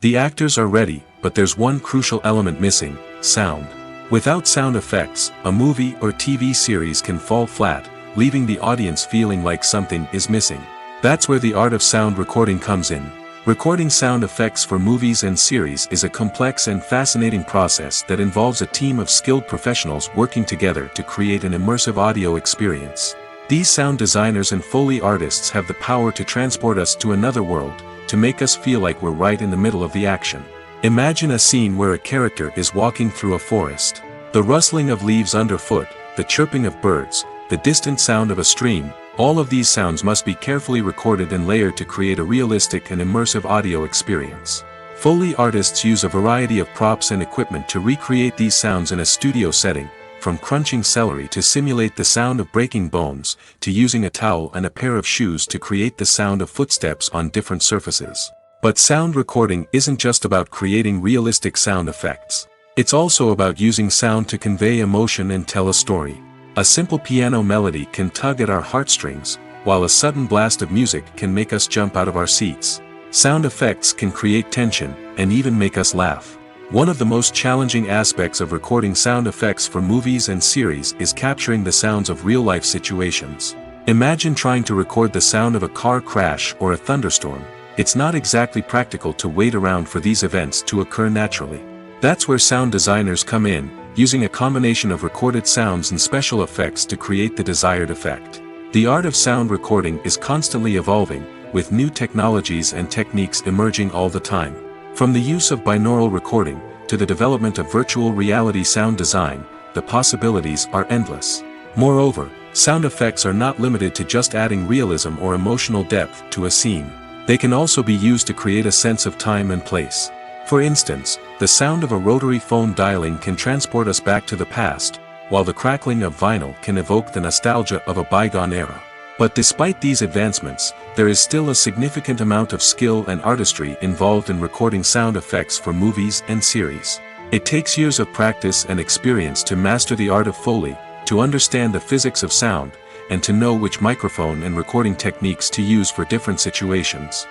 The actors are ready, but there's one crucial element missing: sound. Without sound effects, a movie or TV series can fall flat, leaving the audience feeling like something is missing. That's where the art of sound recording comes in. Recording sound effects for movies and series is a complex and fascinating process that involves a team of skilled professionals working together to create an immersive audio experience. These sound designers and Foley artists have the power to transport us to another world, to make us feel like we're right in the middle of the action. Imagine a scene where a character is walking through a forest. The rustling of leaves underfoot, the chirping of birds, the distant sound of a stream, all of these sounds must be carefully recorded and layered to create a realistic and immersive audio experience. Foley artists use a variety of props and equipment to recreate these sounds in a studio setting, from crunching celery to simulate the sound of breaking bones, to using a towel and a pair of shoes to create the sound of footsteps on different surfaces. But sound recording isn't just about creating realistic sound effects. It's also about using sound to convey emotion and tell a story. A simple piano melody can tug at our heartstrings, while a sudden blast of music can make us jump out of our seats. Sound effects can create tension, and even make us laugh. One of the most challenging aspects of recording sound effects for movies and series is capturing the sounds of real-life situations. Imagine trying to record the sound of a car crash or a thunderstorm. It's not exactly practical to wait around for these events to occur naturally. That's where sound designers come in, using a combination of recorded sounds and special effects to create the desired effect. The art of sound recording is constantly evolving, with new technologies and techniques emerging all the time. From the use of binaural recording, to the development of virtual reality sound design, the possibilities are endless. Moreover, sound effects are not limited to just adding realism or emotional depth to a scene. They can also be used to create a sense of time and place. For instance, the sound of a rotary phone dialing can transport us back to the past, while the crackling of vinyl can evoke the nostalgia of a bygone era. But despite these advancements, there is still a significant amount of skill and artistry involved in recording sound effects for movies and series. It takes years of practice and experience to master the art of Foley, to understand the physics of sound, and to know which microphone and recording techniques to use for different situations.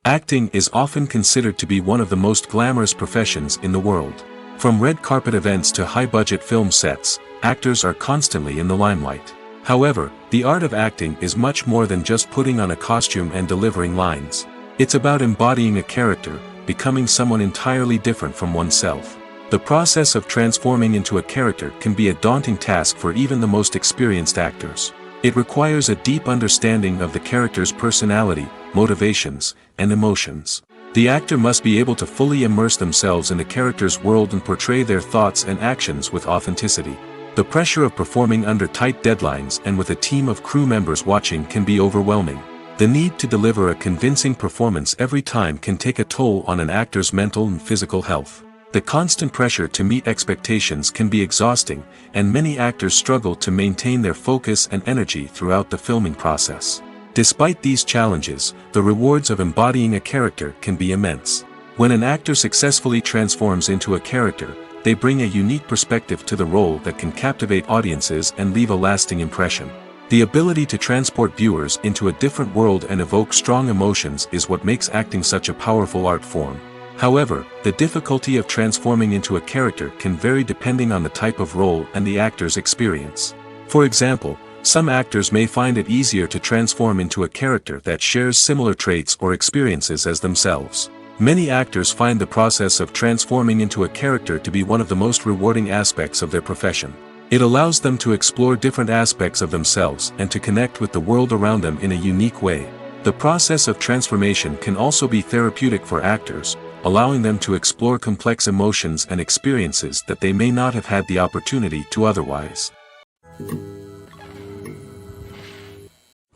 Acting is often considered to be one of the most glamorous professions in the world. From red carpet events to high-budget film sets, actors are constantly in the limelight. However, the art of acting is much more than just putting on a costume and delivering lines. It's about embodying a character, becoming someone entirely different from oneself. The process of transforming into a character can be a daunting task for even the most experienced actors. It requires a deep understanding of the character's personality, motivations, and emotions. The actor must be able to fully immerse themselves in the character's world and portray their thoughts and actions with authenticity. The pressure of performing under tight deadlines and with a team of crew members watching can be overwhelming. The need to deliver a convincing performance every time can take a toll on an actor's mental and physical health. The constant pressure to meet expectations can be exhausting, and many actors struggle to maintain their focus and energy throughout the filming process. Despite these challenges, the rewards of embodying a character can be immense. When an actor successfully transforms into a character, they bring a unique perspective to the role that can captivate audiences and leave a lasting impression. The ability to transport viewers into a different world and evoke strong emotions is what makes acting such a powerful art form. However, the difficulty of transforming into a character can vary depending on the type of role and the actor's experience. For example, some actors may find it easier to transform into a character that shares similar traits or experiences as themselves. Many actors find the process of transforming into a character to be one of the most rewarding aspects of their profession. It allows them to explore different aspects of themselves and to connect with the world around them in a unique way. The process of transformation can also be therapeutic for actors, allowing them to explore complex emotions and experiences that they may not have had the opportunity to otherwise.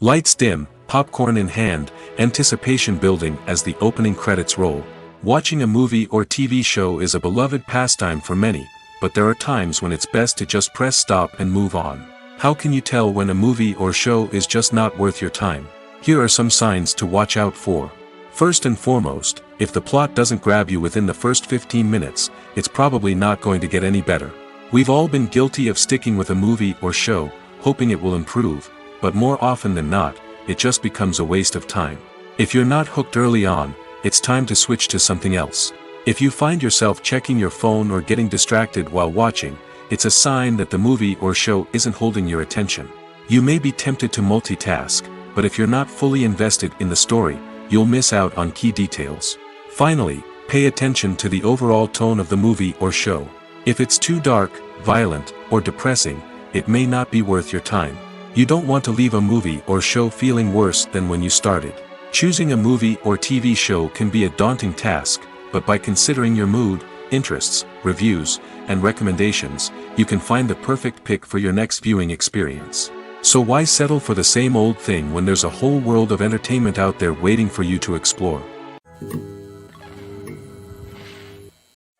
Lights dim, popcorn in hand, anticipation building as the opening credits roll. Watching a movie or TV show is a beloved pastime for many, but there are times when it's best to just press stop and move on. How can you tell when a movie or show is just not worth your time? Here are some signs to watch out for. First and foremost, if the plot doesn't grab you within the first 15 minutes, it's probably not going to get any better. We've all been guilty of sticking with a movie or show, hoping it will improve, but more often than not, it just becomes a waste of time. If you're not hooked early on, it's time to switch to something else. If you find yourself checking your phone or getting distracted while watching, it's a sign that the movie or show isn't holding your attention. You may be tempted to multitask, but if you're not fully invested in the story, you'll miss out on key details. Finally, pay attention to the overall tone of the movie or show. If it's too dark, violent, or depressing, it may not be worth your time. You don't want to leave a movie or show feeling worse than when you started. Choosing a movie or TV show can be a daunting task, but by considering your mood, interests, reviews, and recommendations, you can find the perfect pick for your next viewing experience. So why settle for the same old thing when there's a whole world of entertainment out there waiting for you to explore?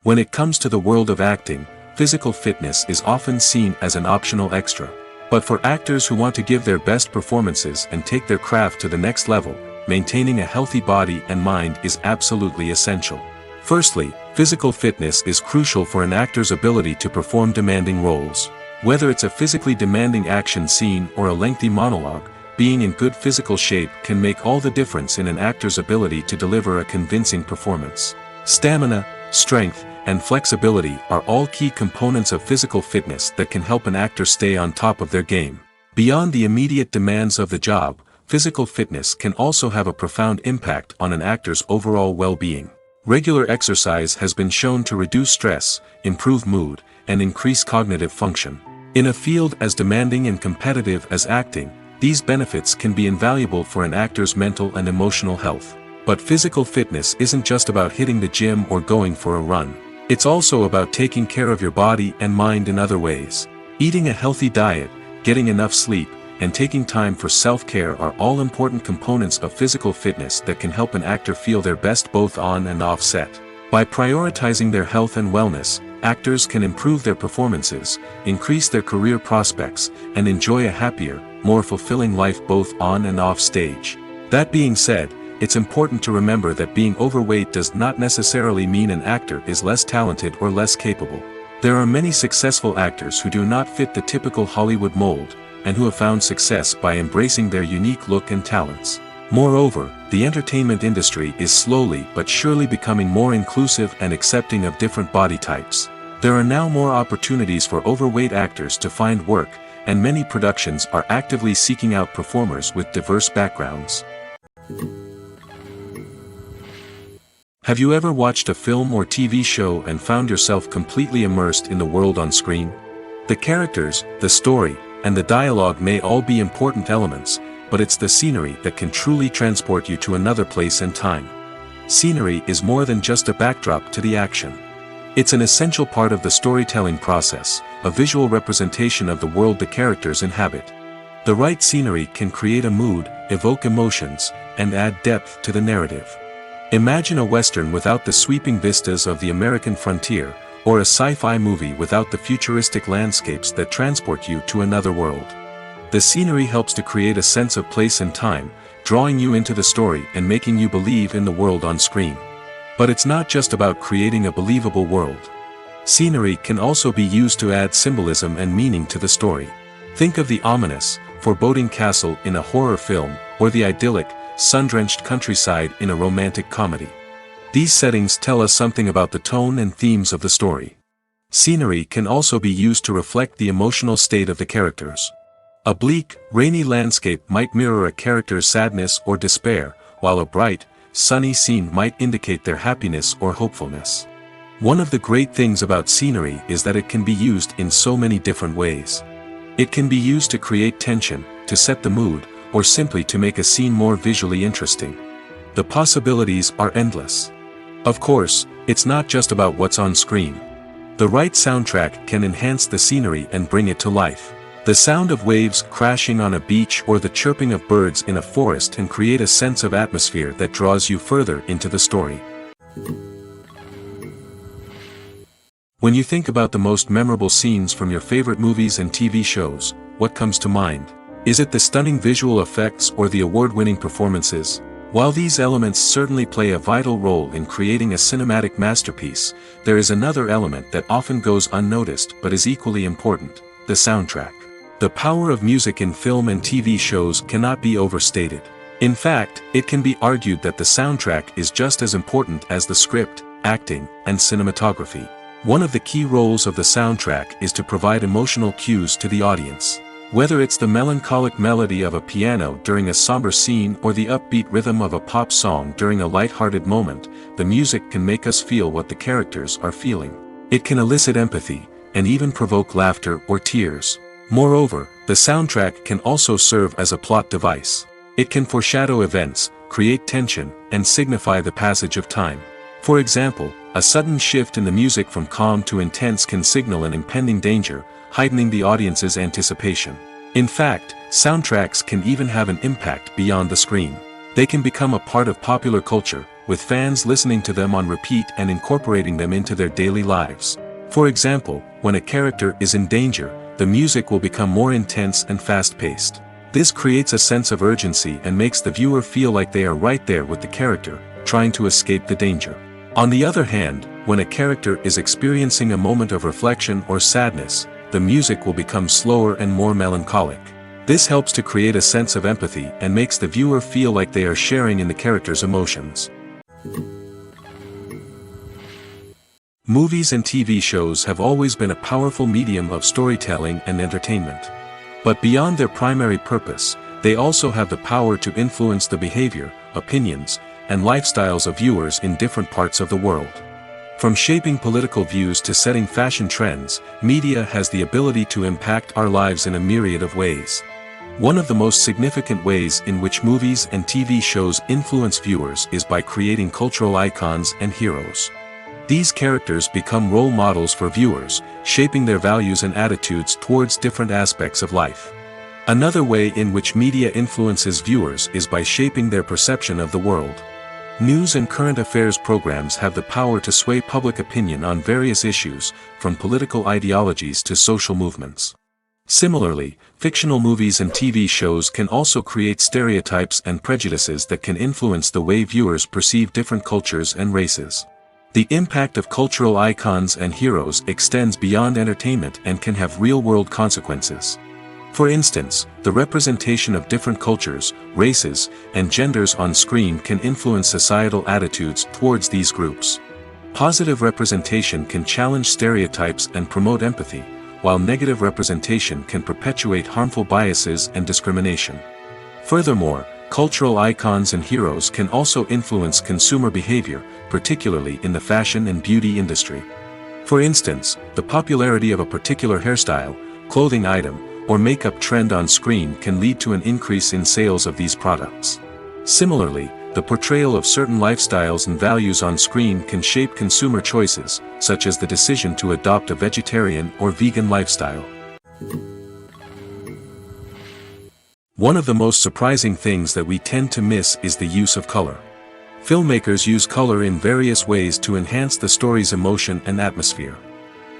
When it comes to the world of acting, physical fitness is often seen as an optional extra. But for actors who want to give their best performances and take their craft to the next level, maintaining a healthy body and mind is absolutely essential. Firstly, physical fitness is crucial for an actor's ability to perform demanding roles. Whether it's a physically demanding action scene or a lengthy monologue, being in good physical shape can make all the difference in an actor's ability to deliver a convincing performance. Stamina, strength, and flexibility are all key components of physical fitness that can help an actor stay on top of their game. Beyond the immediate demands of the job, physical fitness can also have a profound impact on an actor's overall well-being. Regular exercise has been shown to reduce stress, improve mood, and increase cognitive function. In a field as demanding and competitive as acting, these benefits can be invaluable for an actor's mental and emotional health. But physical fitness isn't just about hitting the gym or going for a run. It's also about taking care of your body and mind in other ways. Eating a healthy diet, getting enough sleep, and taking time for self-care are all important components of physical fitness that can help an actor feel their best both on and off set. By prioritizing their health and wellness, actors can improve their performances, increase their career prospects, and enjoy a happier, more fulfilling life both on and off stage. That being said, it's important to remember that being overweight does not necessarily mean an actor is less talented or less capable. There are many successful actors who do not fit the typical Hollywood mold, and who have found success by embracing their unique look and talents. Moreover, the entertainment industry is slowly but surely becoming more inclusive and accepting of different body types. There are now more opportunities for overweight actors to find work, and many productions are actively seeking out performers with diverse backgrounds. Have you ever watched a film or TV show and found yourself completely immersed in the world on screen? The characters, the story, and the dialogue may all be important elements, but it's the scenery that can truly transport you to another place and time. Scenery is more than just a backdrop to the action. It's an essential part of the storytelling process, a visual representation of the world the characters inhabit. The right scenery can create a mood, evoke emotions, and add depth to the narrative. Imagine a Western without the sweeping vistas of the American frontier, or a sci-fi movie without the futuristic landscapes that transport you to another world. The scenery helps to create a sense of place and time, drawing you into the story and making you believe in the world on screen. But it's not just about creating a believable world. Scenery can also be used to add symbolism and meaning to the story. Think of the ominous, foreboding castle in a horror film, or the idyllic, sun-drenched countryside in a romantic comedy. These settings tell us something about the tone and themes of the story. Scenery can also be used to reflect the emotional state of the characters. A bleak, rainy landscape might mirror a character's sadness or despair, while a bright, sunny scene might indicate their happiness or hopefulness. One of the great things about scenery is that it can be used in so many different ways. It can be used to create tension, to set the mood, or simply to make a scene more visually interesting. The possibilities are endless. Of course, it's not just about what's on screen. The right soundtrack can enhance the scenery and bring it to life. The sound of waves crashing on a beach or the chirping of birds in a forest can create a sense of atmosphere that draws you further into the story. When you think about the most memorable scenes from your favorite movies and TV shows, what comes to mind? Is it the stunning visual effects or the award-winning performances? While these elements certainly play a vital role in creating a cinematic masterpiece, there is another element that often goes unnoticed but is equally important: the soundtrack. The power of music in film and TV shows cannot be overstated. In fact, it can be argued that the soundtrack is just as important as the script, acting, and cinematography. One of the key roles of the soundtrack is to provide emotional cues to the audience. Whether it's the melancholic melody of a piano during a somber scene or the upbeat rhythm of a pop song during a light-hearted moment, the music can make us feel what the characters are feeling. It can elicit empathy, and even provoke laughter or tears. Moreover, the soundtrack can also serve as a plot device. It can foreshadow events, create tension, and signify the passage of time. For example, a sudden shift in the music from calm to intense can signal an impending danger, heightening the audience's anticipation. In fact, soundtracks can even have an impact beyond the screen. They can become a part of popular culture, with fans listening to them on repeat and incorporating them into their daily lives. For example, when a character is in danger, the music will become more intense and fast-paced. This creates a sense of urgency and makes the viewer feel like they are right there with the character, trying to escape the danger. On the other hand, when a character is experiencing a moment of reflection or sadness, the music will become slower and more melancholic. This helps to create a sense of empathy and makes the viewer feel like they are sharing in the character's emotions. Movies and TV shows have always been a powerful medium of storytelling and entertainment. But beyond their primary purpose, they also have the power to influence the behavior, opinions, and lifestyles of viewers in different parts of the world. From shaping political views to setting fashion trends, media has the ability to impact our lives in a myriad of ways. One of the most significant ways in which movies and TV shows influence viewers is by creating cultural icons and heroes. These characters become role models for viewers, shaping their values and attitudes towards different aspects of life. Another way in which media influences viewers is by shaping their perception of the world. News and current affairs programs have the power to sway public opinion on various issues, from political ideologies to social movements. Similarly, fictional movies and TV shows can also create stereotypes and prejudices that can influence the way viewers perceive different cultures and races. The impact of cultural icons and heroes extends beyond entertainment and can have real-world consequences. For instance, the representation of different cultures, races, and genders on screen can influence societal attitudes towards these groups. Positive representation can challenge stereotypes and promote empathy, while negative representation can perpetuate harmful biases and discrimination. Furthermore, cultural icons and heroes can also influence consumer behavior, particularly in the fashion and beauty industry. For instance, the popularity of a particular hairstyle, clothing item, or makeup trend on screen can lead to an increase in sales of these products. Similarly, the portrayal of certain lifestyles and values on screen can shape consumer choices, such as the decision to adopt a vegetarian or vegan lifestyle. One of the most surprising things that we tend to miss is the use of color. Filmmakers use color in various ways to enhance the story's emotion and atmosphere.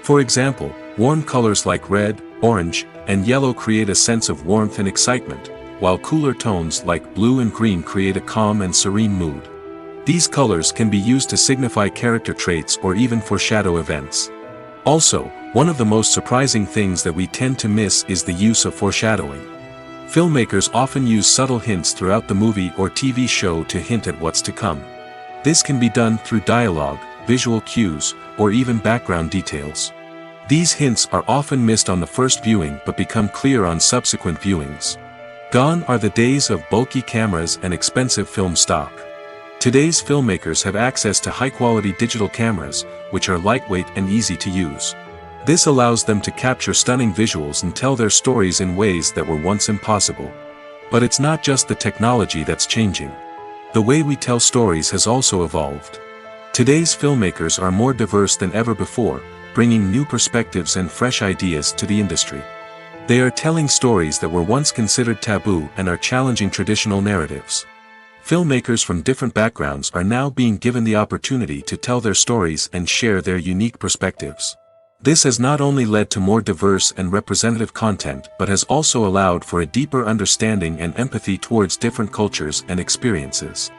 For example, warm colors like red, orange, and yellow create a sense of warmth and excitement, while cooler tones like blue and green create a calm and serene mood. These colors can be used to signify character traits or even foreshadow events. Also, one of the most surprising things that we tend to miss is the use of foreshadowing. Filmmakers often use subtle hints throughout the movie or TV show to hint at what's to come. This can be done through dialogue, visual cues, or even background details. These hints are often missed on the first viewing but become clear on subsequent viewings. Gone are the days of bulky cameras and expensive film stock. Today's filmmakers have access to high-quality digital cameras, which are lightweight and easy to use. This allows them to capture stunning visuals and tell their stories in ways that were once impossible. But it's not just the technology that's changing. The way we tell stories has also evolved. Today's filmmakers are more diverse than ever before, bringing new perspectives and fresh ideas to the industry. They are telling stories that were once considered taboo and are challenging traditional narratives. Filmmakers from different backgrounds are now being given the opportunity to tell their stories and share their unique perspectives. This has not only led to more diverse and representative content but has also allowed for a deeper understanding and empathy towards different cultures and experiences.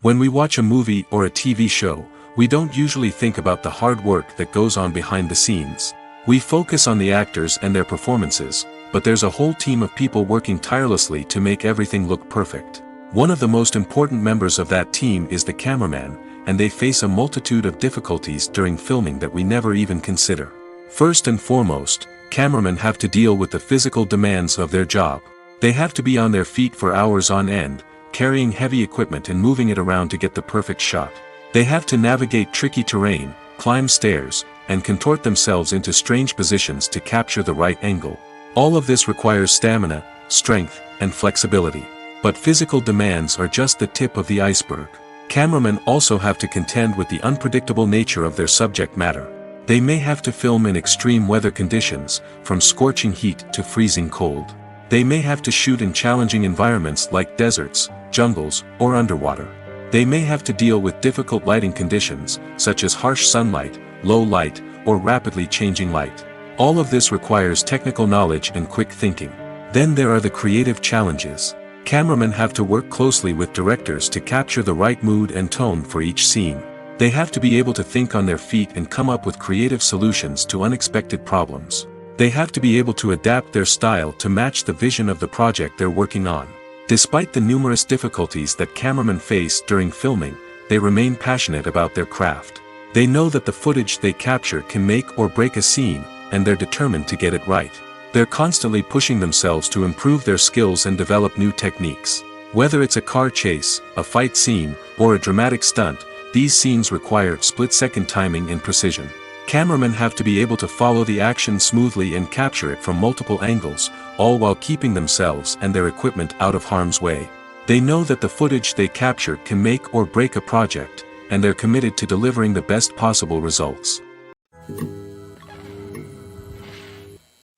When we watch a movie or a TV show, we don't usually think about the hard work that goes on behind the scenes. We focus on the actors and their performances, but there's a whole team of people working tirelessly to make everything look perfect. One of the most important members of that team is the cameraman, and they face a multitude of difficulties during filming that we never even consider. First and foremost, cameramen have to deal with the physical demands of their job. They have to be on their feet for hours on end, carrying heavy equipment and moving it around to get the perfect shot. They have to navigate tricky terrain, climb stairs, and contort themselves into strange positions to capture the right angle. All of this requires stamina, strength, and flexibility. But physical demands are just the tip of the iceberg. Cameramen also have to contend with the unpredictable nature of their subject matter. They may have to film in extreme weather conditions, from scorching heat to freezing cold. They may have to shoot in challenging environments like deserts, jungles, or underwater. They may have to deal with difficult lighting conditions, such as harsh sunlight, low light, or rapidly changing light. All of this requires technical knowledge and quick thinking. Then there are the creative challenges. Cameramen have to work closely with directors to capture the right mood and tone for each scene. They have to be able to think on their feet and come up with creative solutions to unexpected problems. They have to be able to adapt their style to match the vision of the project they're working on. Despite the numerous difficulties that cameramen face during filming, they remain passionate about their craft. They know that the footage they capture can make or break a scene, and they're determined to get it right. They're constantly pushing themselves to improve their skills and develop new techniques. Whether it's a car chase, a fight scene, or a dramatic stunt, these scenes require split-second timing and precision. Cameramen have to be able to follow the action smoothly and capture it from multiple angles, all while keeping themselves and their equipment out of harm's way. They know that the footage they capture can make or break a project, and they're committed to delivering the best possible results.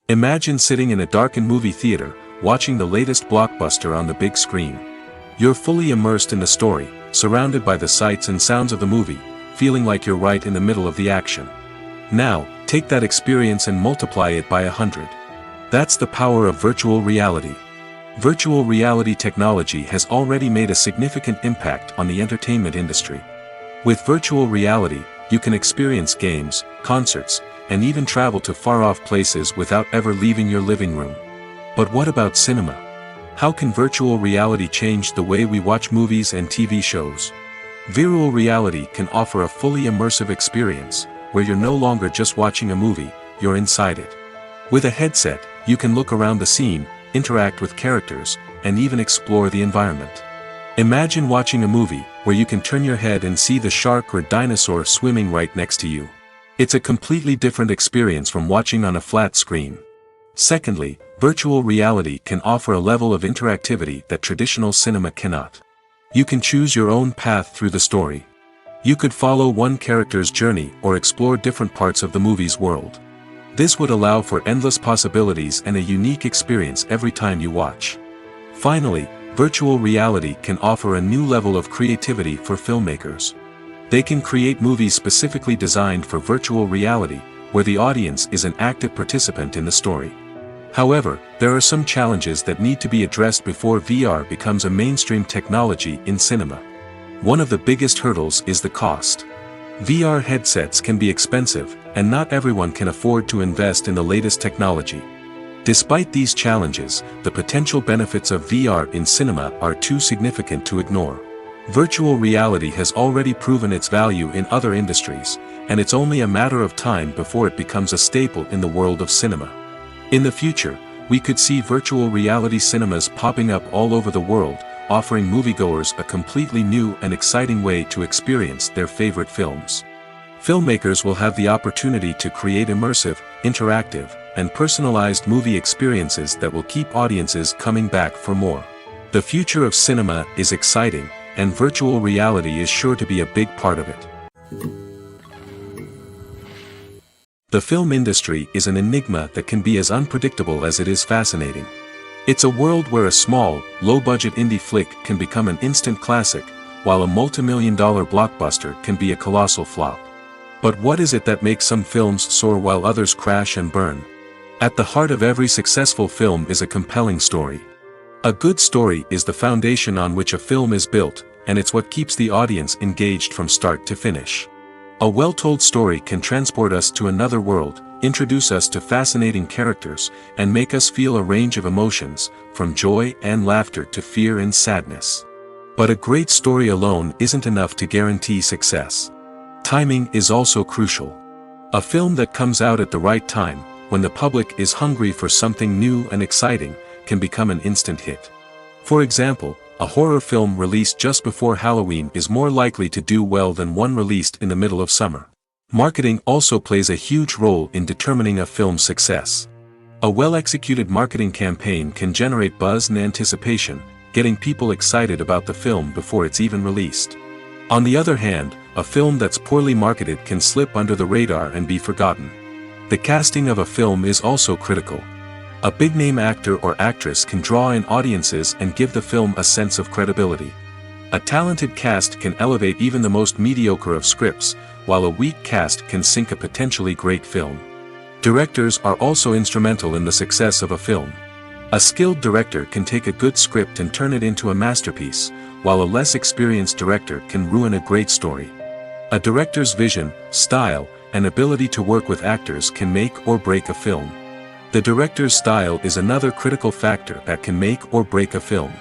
Imagine sitting in a darkened movie theater, watching the latest blockbuster on the big screen. You're fully immersed in the story, surrounded by the sights and sounds of the movie, feeling like you're right in the middle of the action. Now, take that experience and multiply it by 100. That's the power of virtual reality. Virtual reality technology has already made a significant impact on the entertainment industry. With virtual reality, you can experience games, concerts, and even travel to far-off places without ever leaving your living room. But what about cinema? How can virtual reality change the way we watch movies and TV shows? Virtual reality can offer a fully immersive experience, where you're no longer just watching a movie, you're inside it. With a headset, you can look around the scene, interact with characters, and even explore the environment. Imagine watching a movie, where you can turn your head and see the shark or dinosaur swimming right next to you. It's a completely different experience from watching on a flat screen. Secondly, virtual reality can offer a level of interactivity that traditional cinema cannot. You can choose your own path through the story. You could follow one character's journey or explore different parts of the movie's world. This would allow for endless possibilities and a unique experience every time you watch. Finally, virtual reality can offer a new level of creativity for filmmakers. They can create movies specifically designed for virtual reality, where the audience is an active participant in the story. However, there are some challenges that need to be addressed before VR becomes a mainstream technology in cinema. One of the biggest hurdles is the cost. VR headsets can be expensive, and not everyone can afford to invest in the latest technology. Despite these challenges, the potential benefits of VR in cinema are too significant to ignore. Virtual reality has already proven its value in other industries, and it's only a matter of time before it becomes a staple in the world of cinema. In the future, we could see virtual reality cinemas popping up all over the world, offering moviegoers a completely new and exciting way to experience their favorite films. Filmmakers will have the opportunity to create immersive, interactive, and personalized movie experiences that will keep audiences coming back for more. The future of cinema is exciting, and virtual reality is sure to be a big part of it. The film industry is an enigma that can be as unpredictable as it is fascinating. It's a world where a small, low-budget indie flick can become an instant classic, while a multi-million-dollar blockbuster can be a colossal flop. But what is it that makes some films soar while others crash and burn? At the heart of every successful film is a compelling story. A good story is the foundation on which a film is built, and it's what keeps the audience engaged from start to finish. A well-told story can transport us to another world, introduce us to fascinating characters, and make us feel a range of emotions, from joy and laughter to fear and sadness. But a great story alone isn't enough to guarantee success. Timing is also crucial. A film that comes out at the right time, when the public is hungry for something new and exciting, can become an instant hit. For example, a horror film released just before Halloween is more likely to do well than one released in the middle of summer. Marketing also plays a huge role in determining a film's success. A well-executed marketing campaign can generate buzz and anticipation, getting people excited about the film before it's even released. On the other hand, a film that's poorly marketed can slip under the radar and be forgotten. The casting of a film is also critical. A big-name actor or actress can draw in audiences and give the film a sense of credibility. A talented cast can elevate even the most mediocre of scripts, while a weak cast can sink a potentially great film. Directors are also instrumental in the success of a film. A skilled director can take a good script and turn it into a masterpiece, while a less experienced director can ruin a great story. A director's vision, style, and ability to work with actors can make or break a film. The director's style is another critical factor that can make or break a film.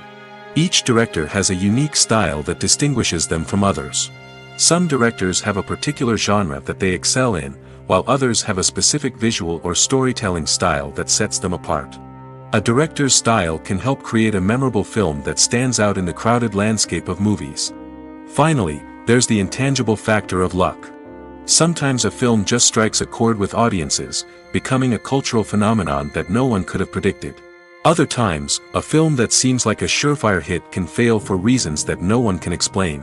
Each director has a unique style that distinguishes them from others. Some directors have a particular genre that they excel in, while others have a specific visual or storytelling style that sets them apart. A director's style can help create a memorable film that stands out in the crowded landscape of movies. Finally, there's the intangible factor of luck. Sometimes a film just strikes a chord with audiences, becoming a cultural phenomenon that no one could have predicted. Other times, a film that seems like a surefire hit can fail for reasons that no one can explain.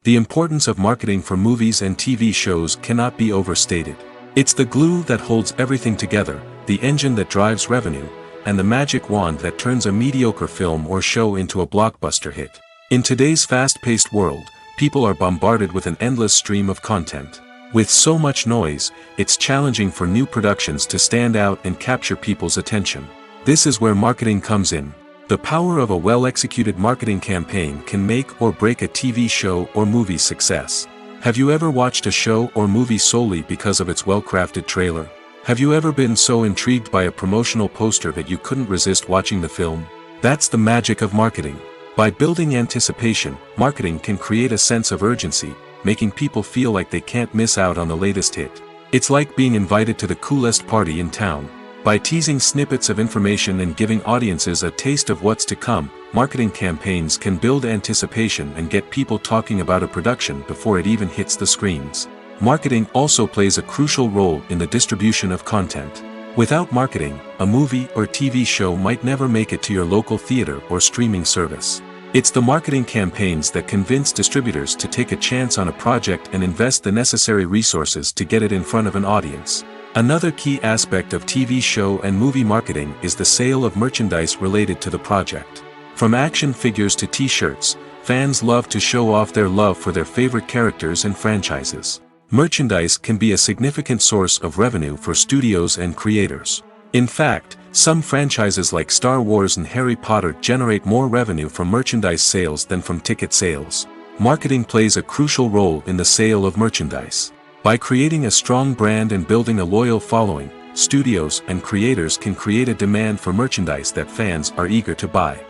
The importance of marketing for movies and TV shows cannot be overstated. It's the glue that holds everything together, the engine that drives revenue, and the magic wand that turns a mediocre film or show into a blockbuster hit. In today's fast-paced world, people are bombarded with an endless stream of content. With so much noise, it's challenging for new productions to stand out and capture people's attention. This is where marketing comes in. The power of a well-executed marketing campaign can make or break a TV show or movie's success. Have you ever watched a show or movie solely because of its well-crafted trailer? Have you ever been so intrigued by a promotional poster that you couldn't resist watching the film? That's the magic of marketing. By building anticipation, marketing can create a sense of urgency, making people feel like they can't miss out on the latest hit. It's like being invited to the coolest party in town. By teasing snippets of information and giving audiences a taste of what's to come, marketing campaigns can build anticipation and get people talking about a production before it even hits the screens. Marketing also plays a crucial role in the distribution of content. Without marketing, a movie or TV show might never make it to your local theater or streaming service. It's the marketing campaigns that convince distributors to take a chance on a project and invest the necessary resources to get it in front of an audience. Another key aspect of TV show and movie marketing is the sale of merchandise related to the project. From action figures to t-shirts, fans love to show off their love for their favorite characters and franchises. Merchandise can be a significant source of revenue for studios and creators. In fact, some franchises like Star Wars and Harry Potter generate more revenue from merchandise sales than from ticket sales. Marketing plays a crucial role in the sale of merchandise. By creating a strong brand and building a loyal following, studios and creators can create a demand for merchandise that fans are eager to buy.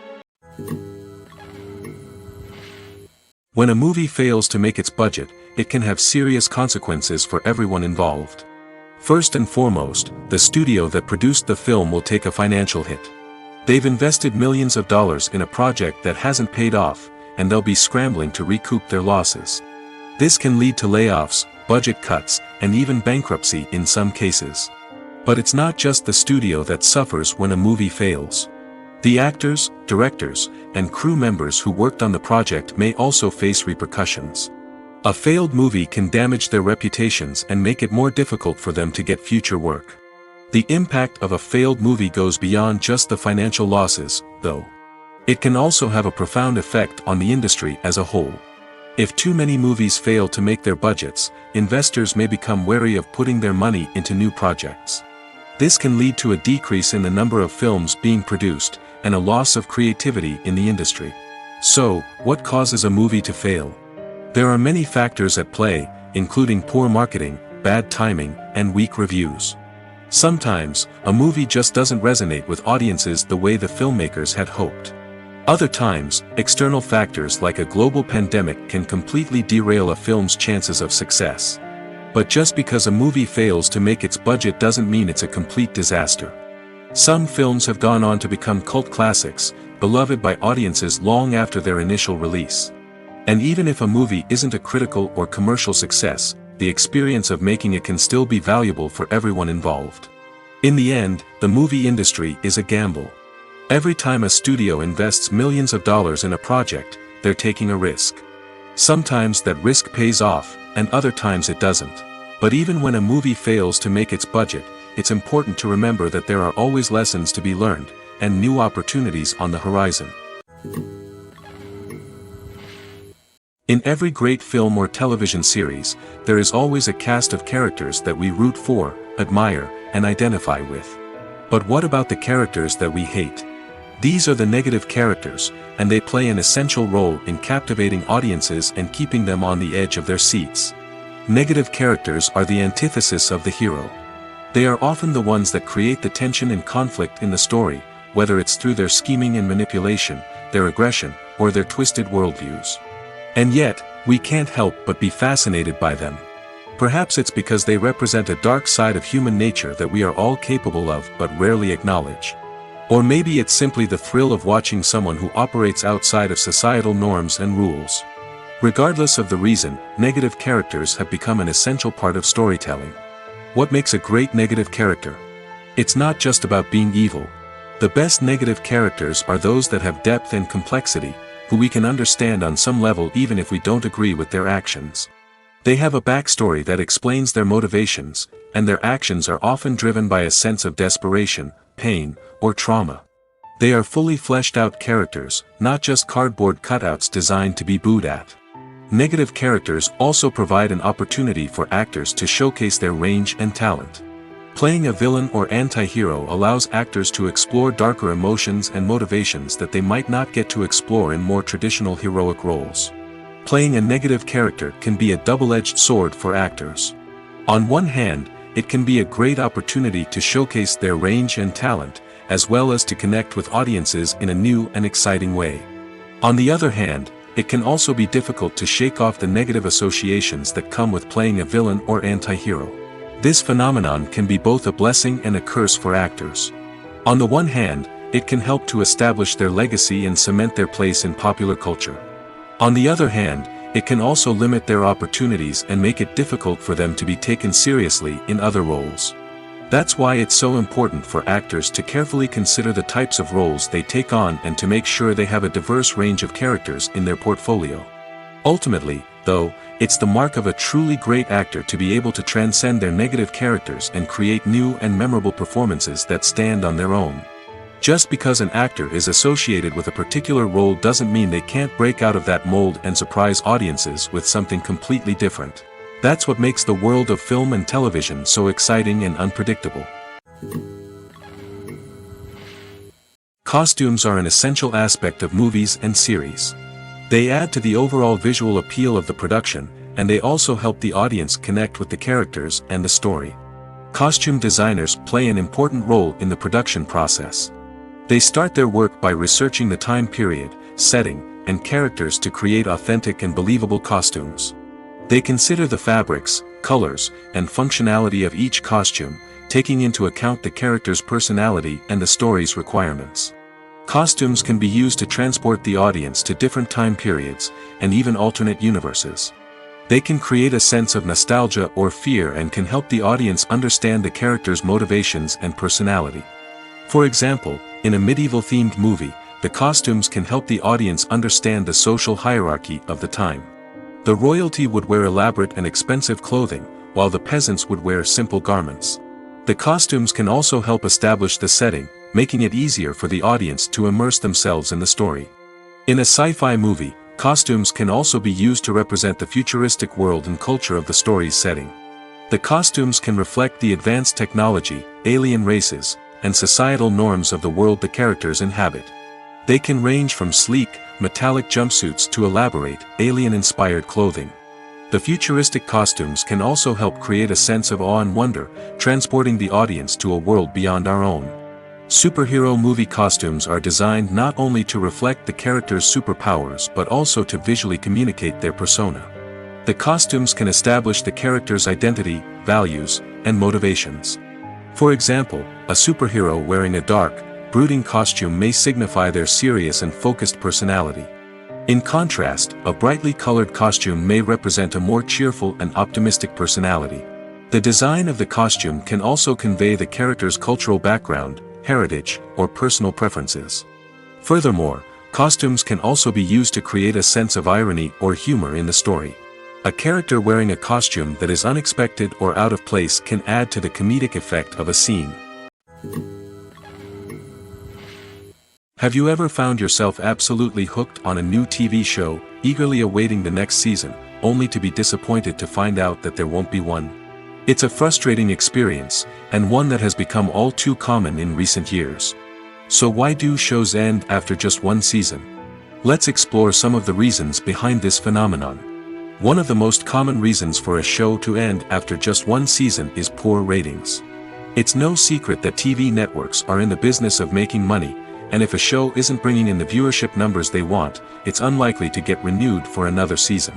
When a movie fails to make its budget, it can have serious consequences for everyone involved. First and foremost, the studio that produced the film will take a financial hit. They've invested millions of dollars in a project that hasn't paid off, and they'll be scrambling to recoup their losses. This can lead to layoffs, budget cuts, and even bankruptcy in some cases. But it's not just the studio that suffers when a movie fails. The actors, directors, and crew members who worked on the project may also face repercussions. A failed movie can damage their reputations and make it more difficult for them to get future work. The impact of a failed movie goes beyond just the financial losses, though. It can also have a profound effect on the industry as a whole. If too many movies fail to make their budgets, investors may become wary of putting their money into new projects. This can lead to a decrease in the number of films being produced, and a loss of creativity in the industry. So, what causes a movie to fail? There are many factors at play, including poor marketing, bad timing, and weak reviews. Sometimes, a movie just doesn't resonate with audiences the way the filmmakers had hoped. Other times, external factors like a global pandemic can completely derail a film's chances of success. But just because a movie fails to make its budget doesn't mean it's a complete disaster. Some films have gone on to become cult classics, beloved by audiences long after their initial release. And even if a movie isn't a critical or commercial success, the experience of making it can still be valuable for everyone involved. In the end, the movie industry is a gamble. Every time a studio invests millions of dollars in a project, they're taking a risk. Sometimes that risk pays off, and other times it doesn't. But even when a movie fails to make its budget, it's important to remember that there are always lessons to be learned, and new opportunities on the horizon. In every great film or television series, there is always a cast of characters that we root for, admire, and identify with. But what about the characters that we hate? These are the negative characters, and they play an essential role in captivating audiences and keeping them on the edge of their seats. Negative characters are the antithesis of the hero. They are often the ones that create the tension and conflict in the story, whether it's through their scheming and manipulation, their aggression, or their twisted worldviews. And yet, we can't help but be fascinated by them. Perhaps it's because they represent a dark side of human nature that we are all capable of but rarely acknowledge. Or maybe it's simply the thrill of watching someone who operates outside of societal norms and rules. Regardless of the reason, negative characters have become an essential part of storytelling. What makes a great negative character? It's not just about being evil. The best negative characters are those that have depth and complexity, who we can understand on some level even if we don't agree with their actions. They have a backstory that explains their motivations, and their actions are often driven by a sense of desperation, pain, or trauma. They are fully fleshed out characters, not just cardboard cutouts designed to be booed at. Negative characters also provide an opportunity for actors to showcase their range and talent. Playing a villain or anti-hero allows actors to explore darker emotions and motivations that they might not get to explore in more traditional heroic roles. Playing a negative character can be a double-edged sword for actors. On one hand, it can be a great opportunity to showcase their range and talent, as well as to connect with audiences in a new and exciting way. On the other hand, it can also be difficult to shake off the negative associations that come with playing a villain or anti-hero. This phenomenon can be both a blessing and a curse for actors. On the one hand, it can help to establish their legacy and cement their place in popular culture. On the other hand, it can also limit their opportunities and make it difficult for them to be taken seriously in other roles. That's why it's so important for actors to carefully consider the types of roles they take on and to make sure they have a diverse range of characters in their portfolio. Ultimately, though, it's the mark of a truly great actor to be able to transcend their negative characters and create new and memorable performances that stand on their own. Just because an actor is associated with a particular role doesn't mean they can't break out of that mold and surprise audiences with something completely different. That's what makes the world of film and television so exciting and unpredictable. Costumes are an essential aspect of movies and series. They add to the overall visual appeal of the production, and they also help the audience connect with the characters and the story. Costume designers play an important role in the production process. They start their work by researching the time period, setting, and characters to create authentic and believable costumes. They consider the fabrics, colors, and functionality of each costume, taking into account the character's personality and the story's requirements. Costumes can be used to transport the audience to different time periods, and even alternate universes. They can create a sense of nostalgia or fear and can help the audience understand the character's motivations and personality. For example, in a medieval-themed movie, the costumes can help the audience understand the social hierarchy of the time. The royalty would wear elaborate and expensive clothing, while the peasants would wear simple garments. The costumes can also help establish the setting, making it easier for the audience to immerse themselves in the story. In a sci-fi movie, costumes can also be used to represent the futuristic world and culture of the story's setting. The costumes can reflect the advanced technology, alien races, and societal norms of the world the characters inhabit. They can range from sleek, metallic jumpsuits to elaborate, alien-inspired clothing. The futuristic costumes can also help create a sense of awe and wonder, transporting the audience to a world beyond our own. Superhero movie costumes are designed not only to reflect the character's superpowers but also to visually communicate their persona. The costumes can establish the character's identity, values, and motivations. For example, a superhero wearing a dark, brooding costume may signify their serious and focused personality. In contrast, a brightly colored costume may represent a more cheerful and optimistic personality. The design of the costume can also convey the character's cultural background, heritage, or personal preferences. Furthermore, costumes can also be used to create a sense of irony or humor in the story. A character wearing a costume that is unexpected or out of place can add to the comedic effect of a scene. Have you ever found yourself absolutely hooked on a new TV show, eagerly awaiting the next season, only to be disappointed to find out that there won't be one? It's a frustrating experience, and one that has become all too common in recent years. So why do shows end after just one season? Let's explore some of the reasons behind this phenomenon. One of the most common reasons for a show to end after just one season is poor ratings. It's no secret that TV networks are in the business of making money, and if a show isn't bringing in the viewership numbers they want, it's unlikely to get renewed for another season.